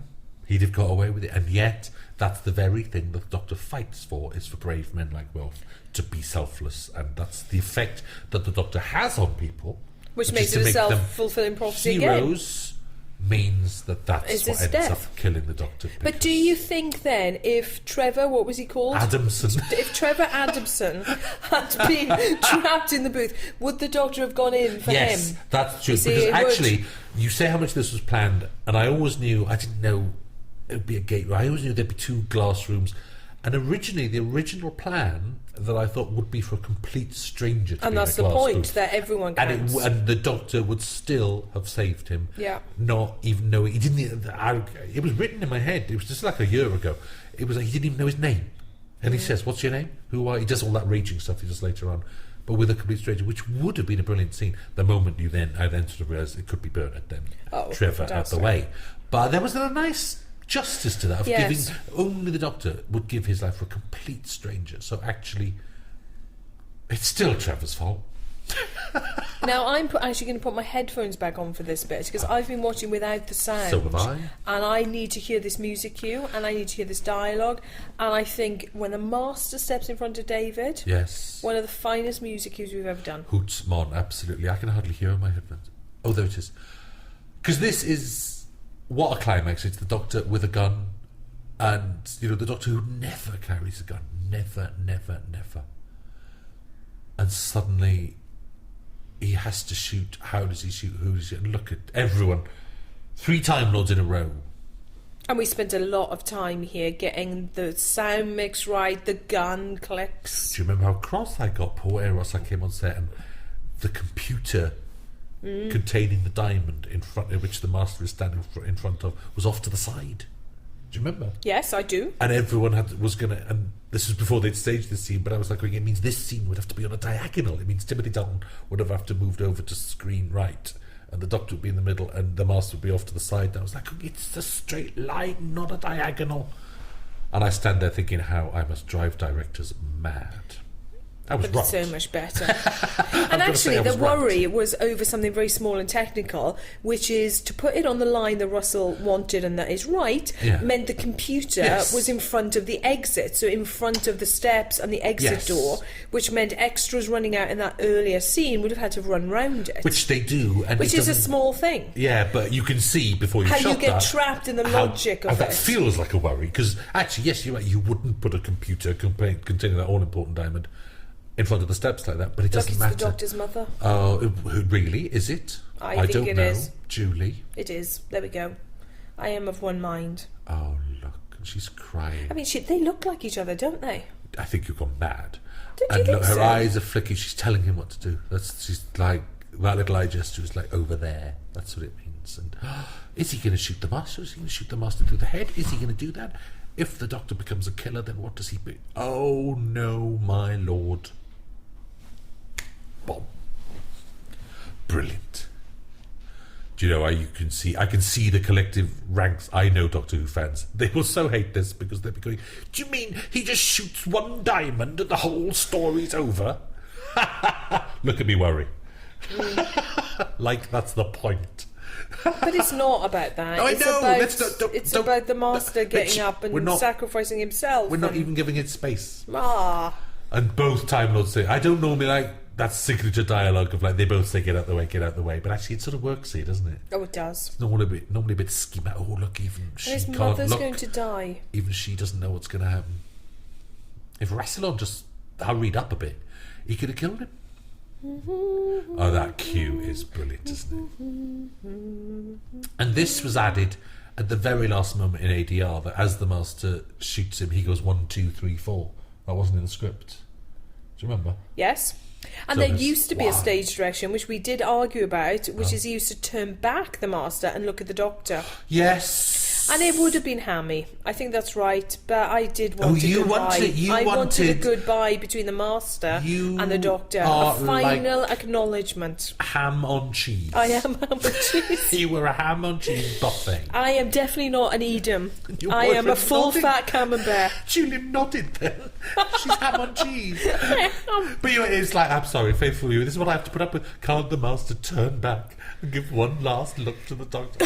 He'd have got away with it. And yet, that's the very thing that the Doctor fights for, is for brave men like Wilf to be selfless. And that's the effect that the Doctor has on people. Which makes it a self-fulfilling prophecy heroes again. Means that's what ends up killing the Doctor. But do you think then, if Trevor, what was he called? Adamson. If Trevor Adamson had been trapped in the booth, would the Doctor have gone in for him? Yes, that's true. Because actually, you say how much this was planned, and I didn't know it would be a gateway. I always knew there'd be 2 glass rooms. And originally, the original plan that I thought would be for a complete stranger to be in a glass room. And that's the point, that everyone counts. And the Doctor would still have saved him. Yeah. Not even knowing. He didn't. It was written in my head. It was just like a year ago. It was like he didn't even know his name. And he says, "What's your name? Who are you?" He does all that raging stuff he does later on. But with a complete stranger, which would have been a brilliant scene. The moment I then sort of realised it could be Bernard then. Trevor out the way. But there was a nice justice to that of giving only the Doctor would give his life for a complete stranger. So actually, it's still Trevor's fault. Now I'm actually going to put my headphones back on for this bit because I've been watching without the sound. So have I. And I need to hear this music cue and I need to hear this dialogue. And I think when the Master steps in front of David, one of the finest music cues we've ever done. Hoots Mon, absolutely. I can hardly hear in my headphones. Oh, there it is. Because this is what a climax. It's the Doctor with a gun, and the Doctor who never carries a gun, never. And suddenly he has to shoot. How does he shoot? Who does he? And look at everyone. 3 Time Lords in a row. And we spent a lot of time here getting the sound mix right, the gun clicks. Do you remember how cross I got? Poor Eros, I came on set and the computer containing the diamond in front of which the Master is standing in front of was off to the side. Do you remember? Yes, I do. And everyone was going to... And this was before they'd staged this scene, but I was like, it means this scene would have to be on a diagonal. It means Timothy Dalton would have to moved over to screen right, and the Doctor would be in the middle, and the Master would be off to the side. And I was like, it's a straight line, not a diagonal. And I stand there thinking how I must drive directors mad. I was but right. so much better. And actually, the worry was over something very small and technical, which is to put it on the line that Russell wanted, and that is right, meant the computer was in front of the exit, so in front of the steps and the exit door, which meant extras running out in that earlier scene would have had to run round it. Which they do. And which is a small thing. Yeah, but you can see before you how shot you get trapped in the logic of it. That feels like a worry, because actually, yes, you're right, you wouldn't put a computer containing that all-important diamond in front of the steps like that, but it doesn't matter. It's the doctor's mother. Oh, really? Is it? I think don't it know. is. Julie? It is. There we go. I am of one mind. Oh, look. She's crying. I mean, they look like each other, don't they? I think you've gone mad. Don't you and think look, her so? eyes are flicking. She's telling him what to do. She's like, that little eye gesture is like, over there. That's what it means. And is he going to shoot the master? Is he going to shoot the master through the head? Is he going to do that? If the doctor becomes a killer, then what does he be? Oh, no, my lord. Bomb. Brilliant. Do you know, I can see the collective ranks. I know Doctor Who fans, they will so hate this, because they'll be going, do you mean he just shoots one diamond and the whole story's over? Look at me worry. Like that's the point. But it's not about that. I it's know. It's about the master getting up and sacrificing himself. We're not even giving it space. And both Time Lords say, I don't normally like that signature dialogue of like, they both say get out the way, but actually it sort of works here, doesn't it? Oh, it does. It's normally a bit schematic. Oh, look, even she and his can't mother's look. going to die. Even she doesn't know what's going to happen. If Rassilon just hurried up a bit, he could have killed him. Oh, that cue is brilliant, isn't it? And this was added at the very last moment in ADR, that as the master shoots him, he goes 1, 2, 3, 4. That wasn't in the script. Do you remember? Yes. And So there used to be a wow. stage direction, which we did argue about, which is he used to turn back the master and look at the doctor. Yes. And it would have been hammy. I think that's right. But I did want a goodbye. I wanted a goodbye between the master and the doctor. A final acknowledgement. Ham on cheese. I am ham on cheese. You were a ham on cheese buffet. I am definitely not an Edam. Your I am a boyfriend full nodded. fat camembert. Julian nodded then. She's ham on cheese. But you know, it's like, I'm sorry, faithful you. This is what I have to put up with. Can't the master turn back and give one last look to the doctor?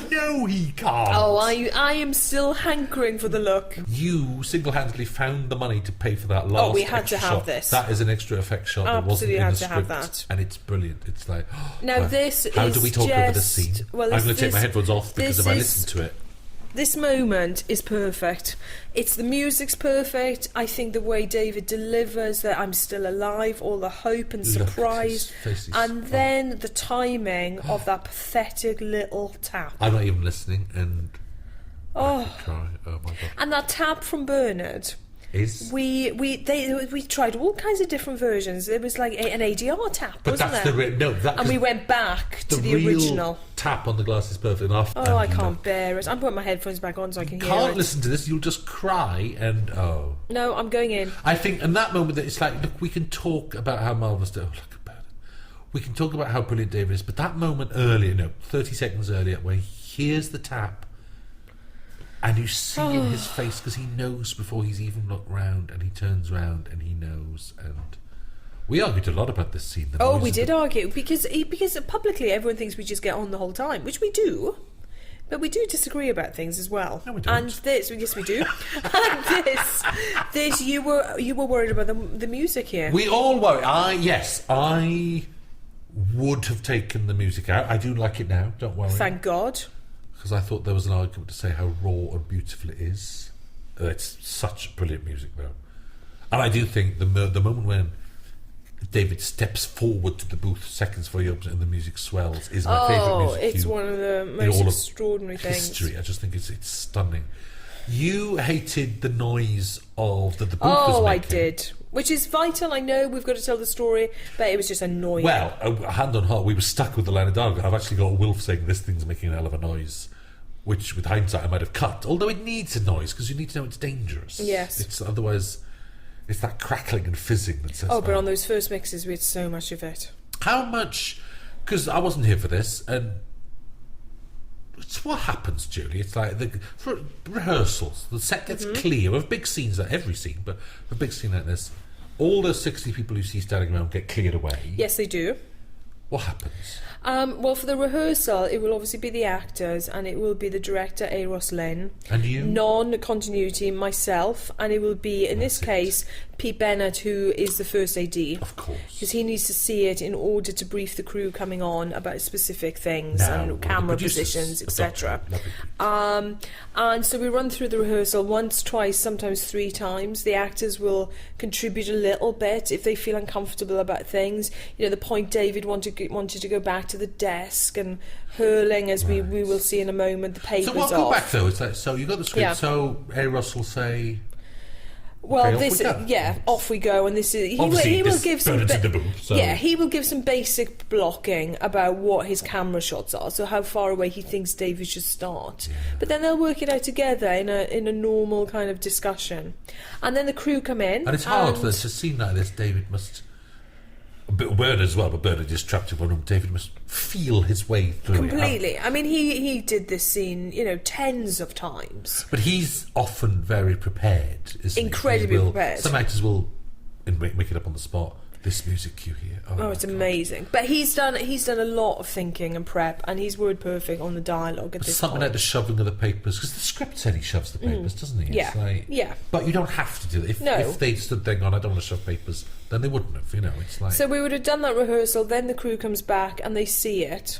No, he can't. Oh, I am still hankering for the look. You single-handedly found the money to pay for that last. Oh, we had to have shot. this. That is an extra effect shot that wasn't Absolutely in had the to script, have that. and it's brilliant. It's like, Now this how is do we talk over this scene? Well, I'm going to take my headphones off because if I listen to it. This moment is perfect. It's the music's perfect. I think the way David delivers that I'm still alive, all the hope and surprise, and then the timing of that pathetic little tap. I'm not even listening, and I could cry. Oh my god! And that tap from Bernard. We tried all kinds of different versions. It was like an ADR tap, but wasn't that's it? And we went back to the original. Tap on the glass is perfect enough. Oh, I can't bear it. I'm putting my headphones back on so I can hear it. Can't listen to this. You'll just cry and oh. No, I'm going in. I think in that moment that it's like, look, we can talk about how marvellous. Oh, look about it. We can talk about how brilliant David is, but that moment earlier, 30 seconds earlier, where he hears the tap. And you see in his face, because he knows before he's even looked round, and he turns round and he knows. And we argued a lot about this scene. We did argue because publicly everyone thinks we just get on the whole time, which we do, but we do disagree about things as well. No, we don't. And this, yes, we do. And this, you were worried about the music here. We all worry. I would have taken the music out. I do like it now. Don't worry. Thank God. Because I thought there was an argument to say how raw and beautiful it is. It's such brilliant music, though. And I do think the moment when David steps forward to the booth seconds before he opens it and the music swells is my favourite music. It's one of the most extraordinary things. History. I just think it's stunning. You hated the noise of the booth was making. I did. Which is vital. I know we've got to tell the story, but it was just annoying. Well, hand on heart, we were stuck with the line of dialogue. I've actually got Wilf saying this thing's making a hell of a noise, which with hindsight I might have cut. Although it needs a noise because you need to know it's dangerous. Yes. Otherwise, it's that crackling and fizzing that says. But on those first mixes, we had so much of it. How much? Because I wasn't here for this, and it's what happens, Julie. It's like for rehearsals, the set gets clear of big scenes, like every scene, but a big scene like this. all the 60 people you see standing around get cleared away. Yes, they do. What happens? Well, for the rehearsal, it will obviously be the actors, and it will be the director, A. Ross Lynn. And you? Non-continuity, myself, and it will be, in this case, Pete Bennett, who is the first AD. Of course. Because he needs to see it in order to brief the crew coming on about specific things and camera positions, etc. And so we run through the rehearsal once, twice, sometimes 3 times. The actors will contribute a little bit if they feel uncomfortable about things. You know, the point David wanted to go back to the desk and hurling, as we will see in a moment, the papers off. So we'll go back though. It's like, so you got the script. Yeah. So A. Ross will say, well, okay, off we go. And this is he will give some he will give some basic blocking about what his camera shots are, so how far away he thinks David should start. Yeah. But then they'll work it out together in a normal kind of discussion, and then the crew come in. And it's hard for a scene like this. David must. Bernard as well, but Bernard is trapped in one room. David must feel his way through completely. I mean, he did this scene, tens of times. But he's often very prepared, isn't he? Incredibly prepared. Some actors will make it up on the spot. This music cue here. Oh, it's amazing. But he's done a lot of thinking and prep, and he's word perfect on the dialogue at this point. Something like the shoving of the papers, because the script said he shoves the papers, doesn't he? Yeah. It's like, yeah. But you don't have to do it. If they stood there going, I don't want to shove papers, then they wouldn't have. It's like. So we would have done that rehearsal. Then the crew comes back and they see it,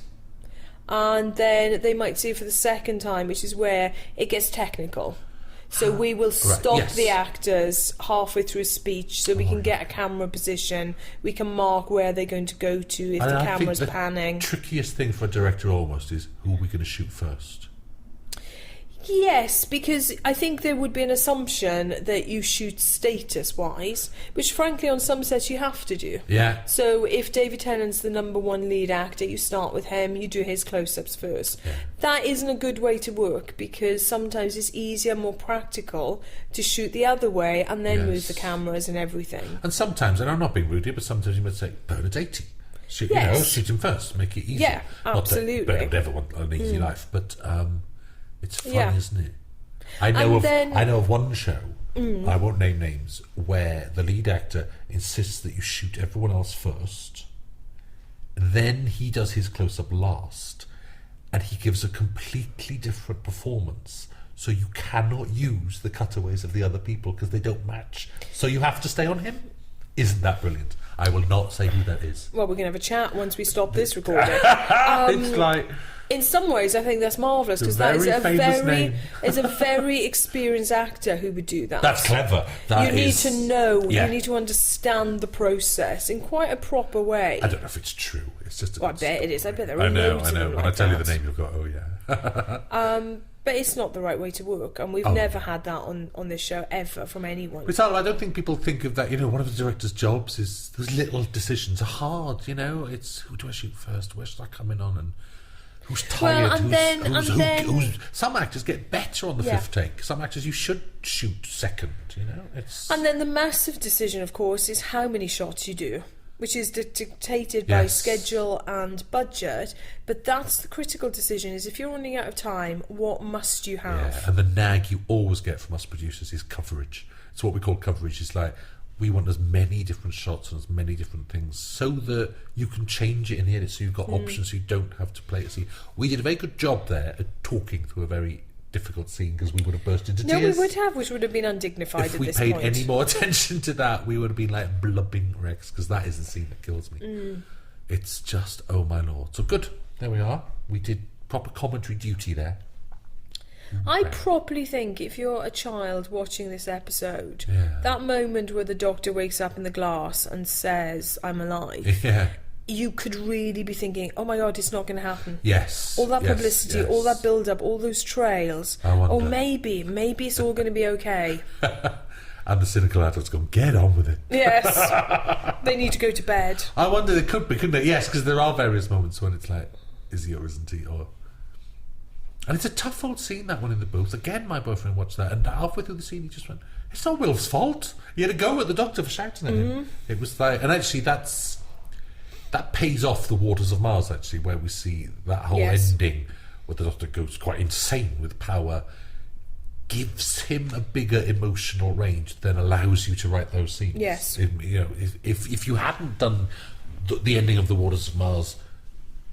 and then they might see it for the second time, which is where it gets technical. So we will stop the actors halfway through a speech so we can get a camera position. We can mark where they're going to go to if the camera's panning. The trickiest thing for a director almost is, who are we going to shoot first? Yes, because I think there would be an assumption that you shoot status-wise, which frankly on some sets you have to do. Yeah. So if David Tennant's the number 1 lead actor, you start with him, you do his close-ups first. Yeah. That isn't a good way to work, because sometimes it's easier, more practical to shoot the other way and then move the cameras and everything. And sometimes, and I'm not being rude here, but sometimes you might say, Bernard 80. Shoot him first, make it easier. Yeah, absolutely. Not that Bernard ever want an easy life, but... it's fun, isn't it? I know of one show, I won't name names, where the lead actor insists that you shoot everyone else first, then he does his close-up last, and he gives a completely different performance, so you cannot use the cutaways of the other people because they don't match, so you have to stay on him. Isn't that brilliant? I will not say who that is. Well, we're going to have a chat once we stop this recording. It's like... In some ways, I think that's marvellous, because that is a very experienced actor who would do that. That's clever. You need to know, you need to understand the process in quite a proper way. I don't know if it's true. It's just. I bet it is. I bet there are I know. When I tell you the name, you'll go, oh yeah. But it's not the right way to work, and we've never had that on this show ever from anyone. But I don't think people think of that. One of the director's jobs is those little decisions are hard. It's who do I shoot first? Where should I come in on? And who's tired? Some actors get better on the fifth take. Some actors you should shoot second. And then the massive decision, of course, is how many shots you do, which is dictated by schedule and budget. But that's the critical decision: is if you're running out of time, what must you have? Yeah, and the nag you always get from us producers is coverage. It's what we call coverage. It's like, we want as many different shots and as many different things so that you can change it in the edit, so you've got options, so you don't have to play it. See, we did a very good job there at talking through a very difficult scene, because we would have burst into tears. No, we would have, which would have been undignified if at we this point. paid any more attention to that, we would have been like blubbing wrecks, because that is the scene that kills me. It's just, oh my lord. So good, there we are. We did proper commentary duty there. I properly think if you're a child watching this episode, that moment where the doctor wakes up in the glass and says, I'm alive, you could really be thinking, oh my god, it's not going to happen. Yes. All that publicity, all that build-up, all those trails. Oh, maybe it's all going to be okay. And the cynical adults go, get on with it. Yes. They need to go to bed. I wonder, they could be, couldn't they? Yes, because there are various moments when it's like, is he or isn't he? And it's a tough old scene, that one in the booth. Again, my boyfriend watched that, and halfway through the scene he just went, it's not Will's fault. He had a go at the doctor for shouting at him. It was like, and actually that pays off the Waters of Mars, actually, where we see that whole ending where the doctor goes quite insane with power, gives him a bigger emotional range than allows you to write those scenes. Yes. If you hadn't done the ending of The Waters of Mars,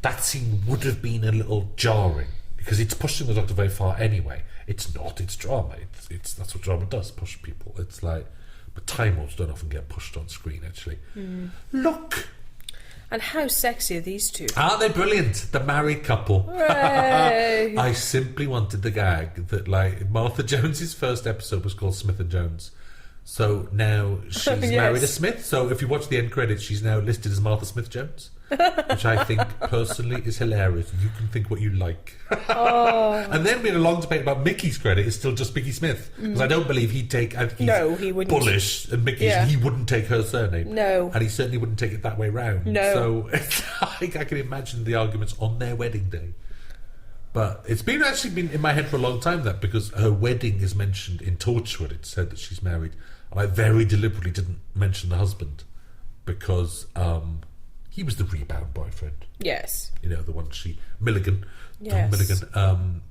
that scene would have been a little jarring, because it's pushing the Doctor very far anyway. It's not, it's drama. It's that's what drama does, push people. It's like, but Time Lords don't often get pushed on screen, actually. Look! And how sexy are these two? Aren't they brilliant? The married couple. Hooray. I simply wanted the gag that, like, Martha Jones's first episode was called Smith and Jones. So now she's Yes. married a Smith. So if you watch the end credits, she's now listed as Martha Smith Jones, which I think personally is hilarious. You can think what you like. And then we had a long debate about Mickey's credit. It's still just Mickey Smith, because I don't believe he'd take. No, he wouldn't. Bullish, and Mickey's, he wouldn't take her surname. No, and he certainly wouldn't take it that way round. No, so I can imagine the arguments on their wedding day. But it's actually been in my head for a long time, that, because her wedding is mentioned in Torchwood. It said that she's married, and I very deliberately didn't mention the husband, because he was the rebound boyfriend. Yes. You know, the one Milligan. Yes. Tom Milligan.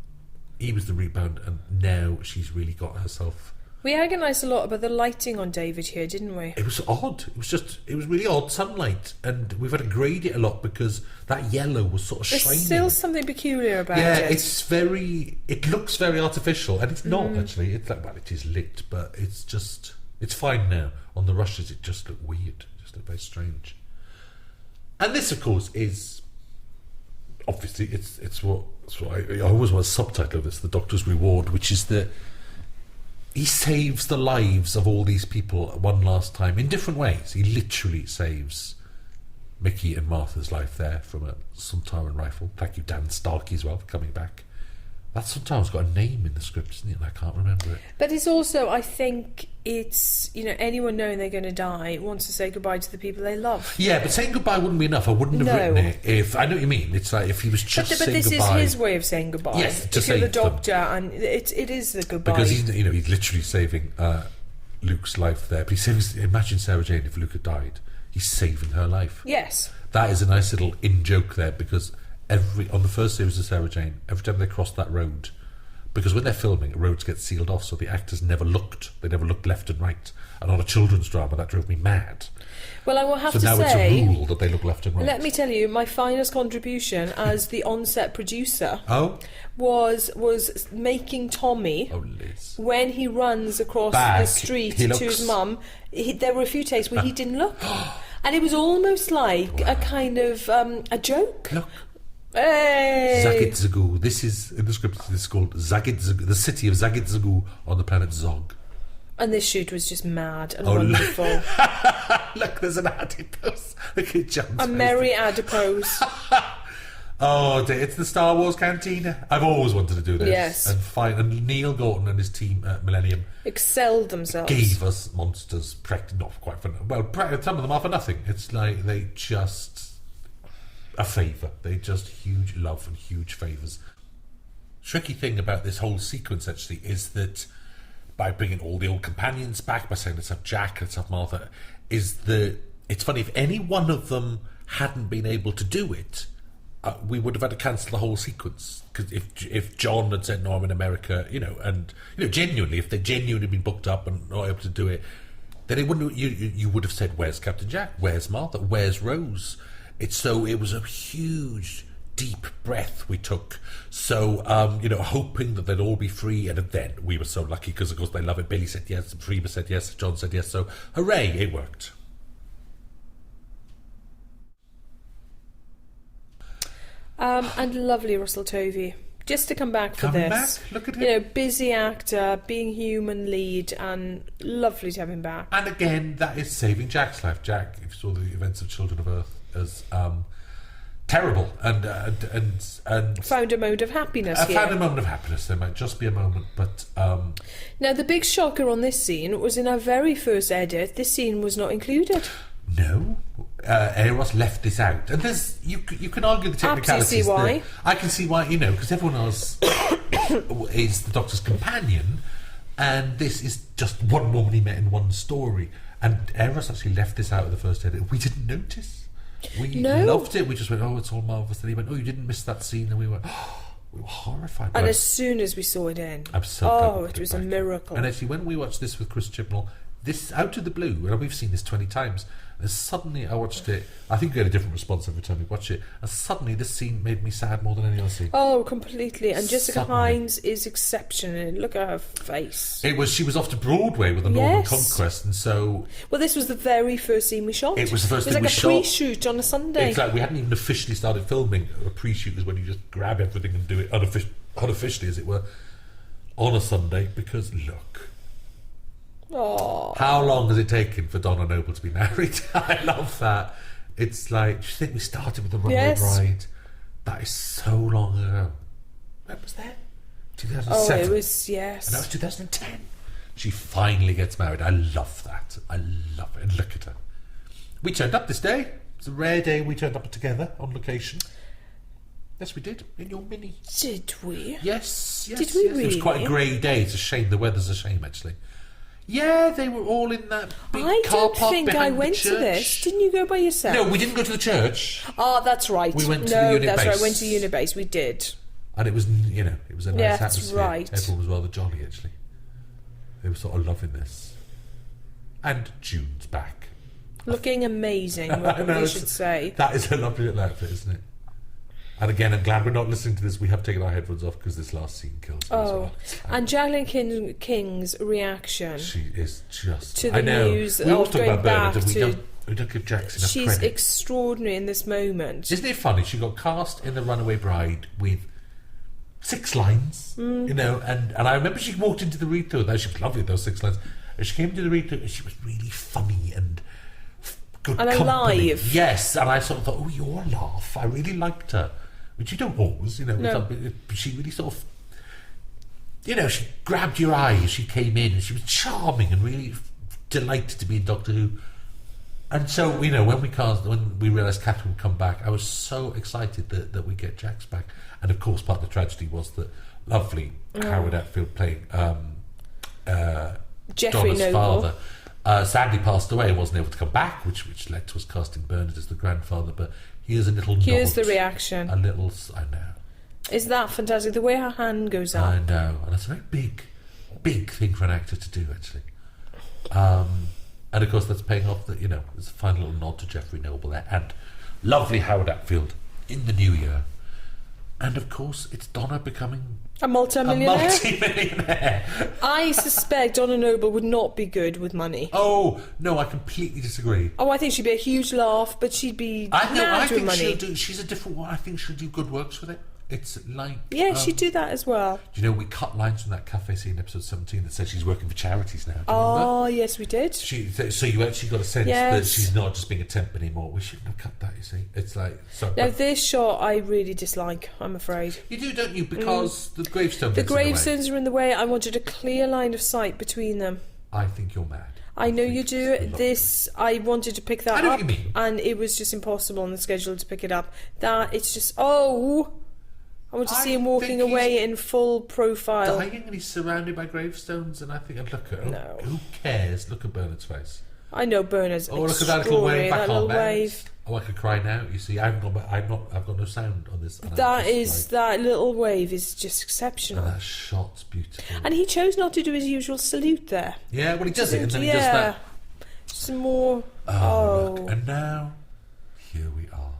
He was the rebound, and now she's really got herself. We agonised a lot about the lighting on David here, didn't we? It was odd. It was really odd sunlight, and we've had to grade it a lot because that yellow was sort of shining. There's still something peculiar about it. Yeah, it looks very artificial, and it's not actually. It's like, well, it is lit, but it's fine now. On the rushes, it just looked weird. It just looked very strange. And this, of course, is obviously it's what I always want to subtitle this: The Doctor's Reward, which is that he saves the lives of all these people one last time in different ways. He literally saves Mickey and Martha's life there from a Suntaran rifle. Thank you, Dan Starkey, as well, for coming back. That Suntaran's got a name in the script, isn't it? And I can't remember it. But it's also, I think it's, anyone knowing they're going to die wants to say goodbye to the people they love. Yeah, but saying goodbye wouldn't be enough. I wouldn't have written it if... I know what you mean. It's like if he was just saying goodbye. But this is his way of saying goodbye. Yes, to if you're save the Doctor, and it is the goodbye. Because he's literally saving Luke's life there. But imagine Sarah Jane if Luke had died. He's saving her life. Yes. That is a nice little in-joke there, because on the first series of Sarah Jane, every time they crossed that road... Because when they're filming, roads get sealed off, so the actors never looked. They never looked left and right. And on a children's drama, that drove me mad. Well, I will have to say... So now it's a rule that they look left and right. Let me tell you, my finest contribution as the on-set producer was making Tommy, when he runs across the street to his mum, there were a few takes where he didn't look. And it was almost like a kind of a joke. Look. Hey. Zagit Zagu. This is, in the script, this is called Zagit Zagu, the city of Zagit Zagu on the planet Zog. And this shoot was just mad and wonderful. Look, there's an adipose. Look at John's a merry adipose. It's the Star Wars cantina. I've always wanted to do this. Yes. And Neil Gorton and his team at Millennium excelled themselves. Gave us monsters, not quite for... Well, some of them are for nothing. It's like they just... a favour. They just huge love and huge favours. Tricky thing about this whole sequence actually is that by bringing all the old companions back, by saying let's have Jack, let's have Martha, is that it's funny, if any one of them hadn't been able to do it, we would have had to cancel the whole sequence. Because if John had said no, I'm in America, genuinely, if they'd genuinely been booked up and not able to do it, then it wouldn't. You would have said, where's Captain Jack? Where's Martha? Where's Rose? It was a huge, deep breath we took. So, hoping that they'd all be free, and then we were so lucky because, of course, they love it. Billy said yes, Freema said yes, John said yes. So, hooray, it worked. And lovely Russell Tovey. Just to come back for Coming this. Back. Look at him. Busy actor, being human lead, and lovely to have him back. And again, that is saving Jack's life. Jack, if you saw the events of Children of Earth, as terrible and found a moment of happiness here. Found a moment of happiness. There might just be a moment, but now the big shocker on this scene was in our very first edit. This scene was not included. No, Eros left this out, and there's you can argue the technicalities. Why? I can see why, because everyone else is the Doctor's companion, and this is just one woman he met in one story, and Eros actually left this out of the first edit. We didn't notice. We loved it. We just went, oh, it's all marvellous. And he went, oh, you didn't miss that scene. And we went, oh, We were horrified. And as soon as we saw it in, I'm so glad we put it was a back. miracle. And actually, when we watched this with Chris Chibnall, this out of the blue, and we've seen this 20 times, and suddenly I watched it. I think we had a different response every time we watched it. And suddenly, this scene made me sad more than any other scene. Oh, completely. And Jessica Suddenly. Hines is exceptional. Look at her face. She was off to Broadway with the Northern Conquest, and so Well, this was the very first scene we shot. it was the first It was thing like we a shot. pre-shoot on a Sunday. It's like we hadn't even officially started filming. A pre-shoot is when you just grab everything and do it unofficially, as it were, on a Sunday. Because look, how long has it taken for Donna Noble to be married? I love that. It's like, do you think we started with the Runaway Bride? That is so long ago. When was that? 2007. Oh, it was, yes. And that was 2010. She finally gets married. I love that. I love it. And look at her. We turned up this day. It's a rare day we turned up together on location. Yes, we did. In your Mini. Did we? Yes. Did we really? It was quite a grey day. It's a shame. The weather's a shame, actually. Yeah, they were all in that big I car don't park think behind I went the to church. this. Didn't you go by yourself? No, we didn't go to the church. Oh, that's right. We went to no, the unit that's base. right. Went to Unibase. We did. And it was, it was a nice Yeah, that's atmosphere. right. Everyone was rather jolly, actually. They were sort of loving this. And June's back. Looking amazing, I know, we should say. That is a lovely little outfit, isn't it? And again, I'm glad we're not listening to this. We have taken our headphones off because this last scene kills me as well. And Jacqueline King's reaction. She is just... To the I know. news We always of talk going about Bernard back and to... we don't give Jax enough She's credit. extraordinary in this moment. Isn't it funny? She got cast in The Runaway Bride with 6 lines, and I remember she walked into the read-through, though she was lovely, those 6 lines, and she came to the read-through and she was really funny and good And company. alive. Yes, and I sort of thought, oh, you're a laugh. I really liked her. Which you don't always, No. she really sort of, she grabbed your eye as she came in, and she was charming and really delighted to be in Doctor Who. And so, when we realised Catherine would come back, I was so excited that we get Jax back. And of course, part of the tragedy was that lovely Howard Atfield playing Jeffrey Donna's Noble. father sadly passed away and wasn't able to come back, which led to us casting Bernard as the grandfather. But here's a little Here's nod, the reaction. a little, I know. Is that fantastic? The way her hand goes up. I know, and it's a very big thing for an actor to do, actually. And of course, that's paying off. That there's a final little nod to Jeffrey Noble there, and lovely Howard Atfield in the new year. And of course, it's Donna becoming A multi-millionaire? multi-millionaire. I suspect Donna Noble would not be good with money. Oh no, I completely disagree. Oh, I think she'd be a huge laugh, but she'd be I mad with think money. she's a different one. I think she'll do good works with it. It's like... Yeah, she'd do that as well. We cut lines from that cafe scene in episode 17 that says she's working for charities now. Do you remember? Oh, yes, we did. So you actually got a sense that she's not just being a temp anymore. We shouldn't have cut that, you see. It's like... Now, this shot I really dislike, I'm afraid. You do, don't you? Because the gravestone The gets in the way. gravestones are in the way. I wanted a clear line of sight between them. I think you're mad. I know you think do. it's This, I wanted to pick that I know up, what you mean. and it was just impossible on the schedule to pick it up. It's just, I want to see him walking think away in full profile. Dying and he's surrounded by gravestones, and I think, look at No. who cares? Look at Bernard's face. I know Bernard's Oh, look at that little wave extraordinary, back that on little there. wave. Oh, I could cry now. You see, I've got no sound on this. And That little wave is just and exceptional. that shot's beautiful. And he chose not to do his usual salute there. Yeah, well, he does it, and then he does that. Some more. Look, and now here we are.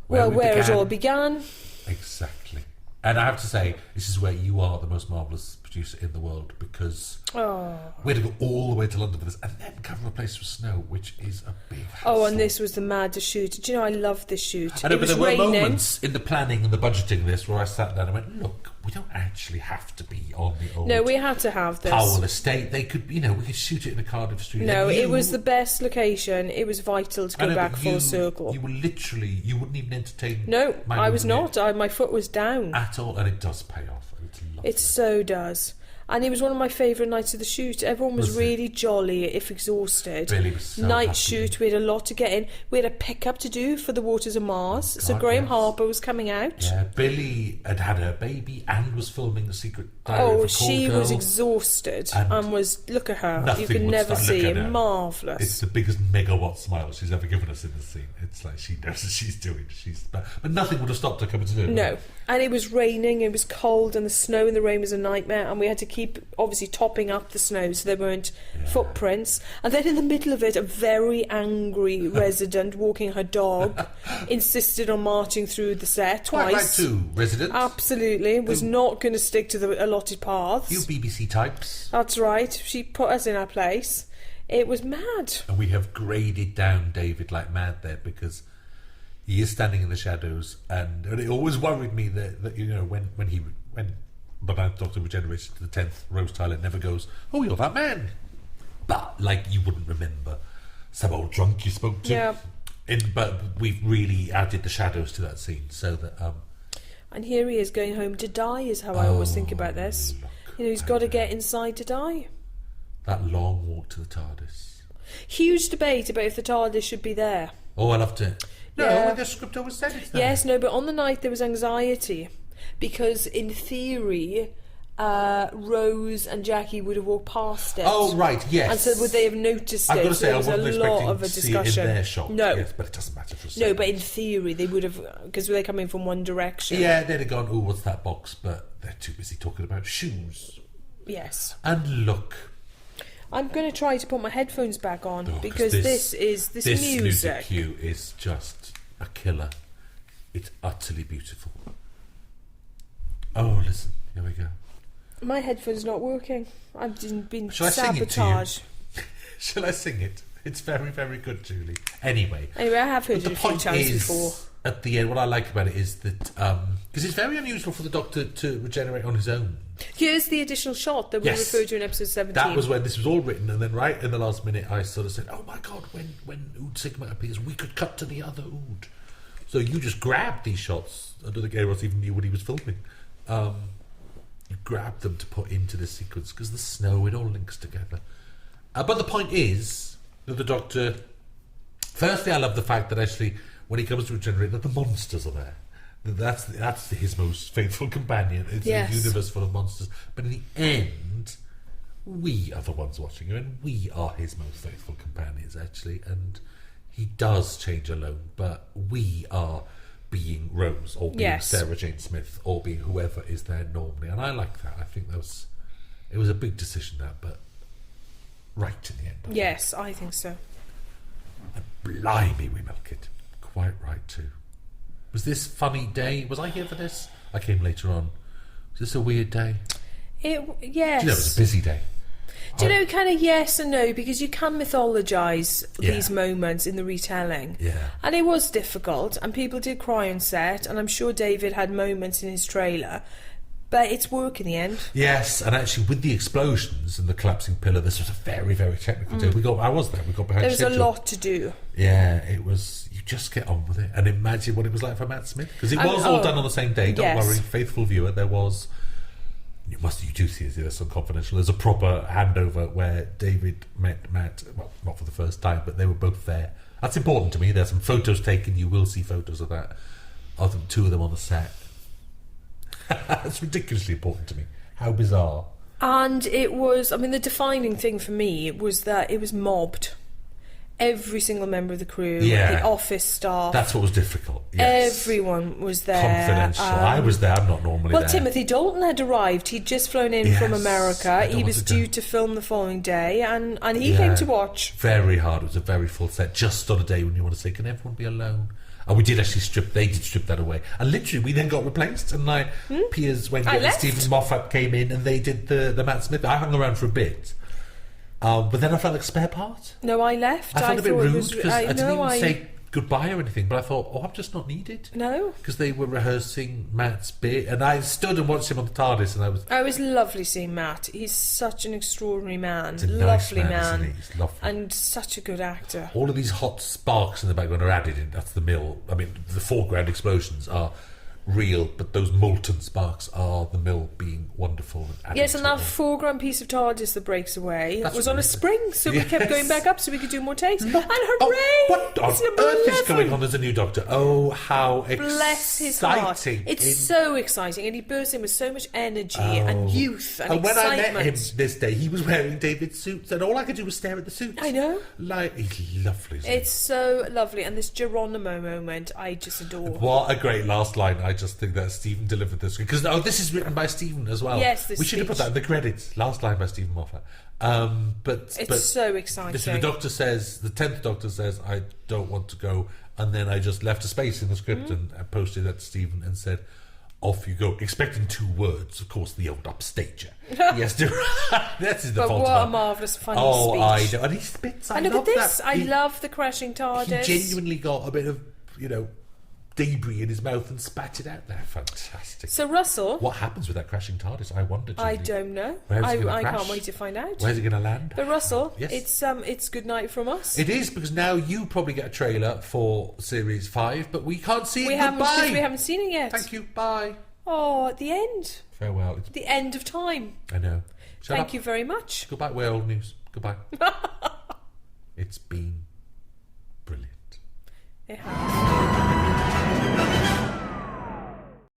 Well, we where it began. all began. Exactly. And I have to say, this is where you are the most marvellous producer in the world, because we had to go all the way to London for this and then cover a place with snow, which is a big hassle. Oh, and this was the maddest shoot. Do you know, I love this shoot. I know, It but was there were raining. moments in the planning and the budgeting of this where I sat down and went, look, we don't actually have to be on the old No, we had to have this. Powell estate. They could, we could shoot it in a Cardiff street. No, And it was the best location. It was vital to I go know, back but full circle. You were literally, you wouldn't even entertain. No, my I was movement not. My foot was down. at all, and it does pay off. It's lovely. It so does. And it was one of my favourite nights of the shoot. Everyone was really jolly, if exhausted. Billy was so Night happy. shoot, we had a lot to get in. We had a pickup to do for the Waters of Mars. So Graham Harper was coming out. Yeah, Billy had her baby and was filming The Secret Diary of a Call she Girl. was exhausted and was, look at her. You can would never stand- see look it. at her. Marvellous. It's the biggest megawatt smile she's ever given us in the scene. It's like she knows what she's doing. But nothing would have stopped her coming to do it. No. And it was raining, it was cold, and the snow in the rain was a nightmare, and we had to keep, obviously, topping up the snow so there weren't footprints. And then in the middle of it, a very angry resident walking her dog insisted on marching through the set Quite twice. right too, residents. Absolutely. Was not going to stick to the allotted paths. You BBC types. That's right. She put us in our place. It was mad. And we have graded down David like mad there because he is standing in the shadows, and it always worried me that you know when the Ninth Doctor regenerates to the 10th rose tile, it never goes, "Oh, you're that man," but like you wouldn't remember some old drunk you spoke to. Yeah. But we've really added the shadows to that scene so that And here he is going home to die, is how I always think about this. You know, he's got to get inside to die. that long walk to the TARDIS. Huge debate about if the TARDIS should be there. Oh, I loved it. No, Yeah. the script always said it's there. Yes, no, but on the night there was anxiety because in theory Rose and Jackie would have walked past it. Oh, right, yes. And so would they have noticed I've it? got to So say, there I was wasn't a expecting lot of a to see it discussion. in their shot. No. Yes, but it doesn't matter for a No, second. but in theory they would have, because they come in from one direction. Yeah, they'd have gone, oh, what's that box? But they're too busy talking about shoes. Yes. And look. I'm going to try to put my headphones back on because this This music cue is just a killer. It's utterly beautiful. Oh, listen, here we go. My headphone's not working. I've been Shall I sing it to you? sabotaged. Shall I sing it? It's very, very good, Julie. Anyway, I have heard the it a few point times is, before. at the end, what I like about it is that because it's very unusual for the Doctor to regenerate on his own. Here's the additional shot that we referred to in episode 17. That was when this was all written, and then right in the last minute, I sort of said, "Oh my God, when Ood Sigma appears, we could cut to the other Ood." So you just grabbed these shots. I don't think anyone else even knew what he was filming. You grabbed them to put into this sequence because the snow, it all links together. But the point is that the Doctor. Firstly, I love the fact that actually, when he comes to regenerate, that the monsters are there. That's his most faithful companion. It's a universe full of monsters. But in the end, we are the ones watching him, and we are his most faithful companions, actually. And he does change alone, but we are being Rose, or being Sarah Jane Smith, or being whoever is there normally. And I like that. I think it was a big decision, that, but right in the end. Yes, I think so. And blimey, we milk it. Quite right, too. Was this funny day? Was I here for this? I came later on. Was this a weird day? Yes. Do you know, it was a busy day. Do you know, kind of yes and no, because you can mythologise these moments in the retelling. Yeah. And it was difficult, and people did cry on set, and I'm sure David had moments in his trailer, but it's work in the end. Yes, and actually with the explosions and the collapsing pillar, this was a very, very technical day. I was there, we got behind There was schedule. a lot to do. Yeah, it was, you just get on with it, and imagine what it was like for Matt Smith, because it was all done on the same day, don't worry, faithful viewer, there was... You do see it, there's some confidential. There's a proper handover where David met Matt, well, not for the first time, but they were both there. That's important to me. There's some photos taken. You will see photos of that. Of them, two of them on the set. That's ridiculously important to me. How bizarre. And it was, I mean, the defining thing for me was that it was mobbed. Every single member of the crew, the office staff. That's what was difficult. Yes. Everyone was there. Confidential. I was there. I'm not normally there. Well, Timothy Dalton had arrived. He'd just flown in from America. He was due to film the following day, and he came to watch. Very hard. It was a very full set. Just on a day when you want to say, can everyone be alone? And we did actually they did strip that away. And literally, we then got replaced. And Piers Wenger and Stephen Moffat came in, and they did the Matt Smith. I hung around for a bit. But then I felt like a spare part. No, I left. I felt a bit rude because I didn't even say goodbye or anything. But I thought, I'm just not needed. No, because they were rehearsing Matt's bit, and I stood and watched him on the TARDIS, and it was lovely seeing Matt. He's such an extraordinary man, He's a lovely nice man, isn't he? He's lovely, and such a good actor. All of these hot sparks in the background are added in. That's the mill. I mean, the foreground explosions are real, but those molten sparks are the mill being wonderful. And Yes, and that foreground piece of TARDIS that breaks away was on a spring, so we kept going back up so we could do more takes. And hooray! What on earth is going on as a new Doctor? Oh, how Bless his heart. It's so exciting, and he bursts in with so much energy and youth and when excitement. I met him this day, he was wearing David's suits, and all I could do was stare at the suits. I know. Like, he's lovely. It's so lovely, and this Geronimo moment, I just adore. What a great last line. I just think that Stephen delivered this. Because, this is written by Stephen as well. Yes, we should have put that in the credits. Last line by Stephen Moffat. But so exciting. Listen, the 10th Doctor says, I don't want to go. And then I just left a space in the script and I posted that to Stephen and said, off you go. Expecting 2 words. Of course, the old upstager. Yes, that's the but fault. What a marvellous, funny speech. I know. And he spits. I look love at this. that. I love the crashing TARDIS. He genuinely got a bit of, debris in his mouth and spat it out there. Fantastic. So, Russell... What happens with that crashing TARDIS? I wonder, Julie. I don't know. I can't wait to find out. Where's it going to land? But, Russell, yes. it's good night from us. It is, because now you probably get a trailer for Series 5, but we can't see it. Goodbye. We haven't seen it yet. Thank you. Bye. Oh, at the end. Farewell. It's the end of time. I know. Thank you very much. Goodbye, we're old news. Goodbye. It's been brilliant. It has.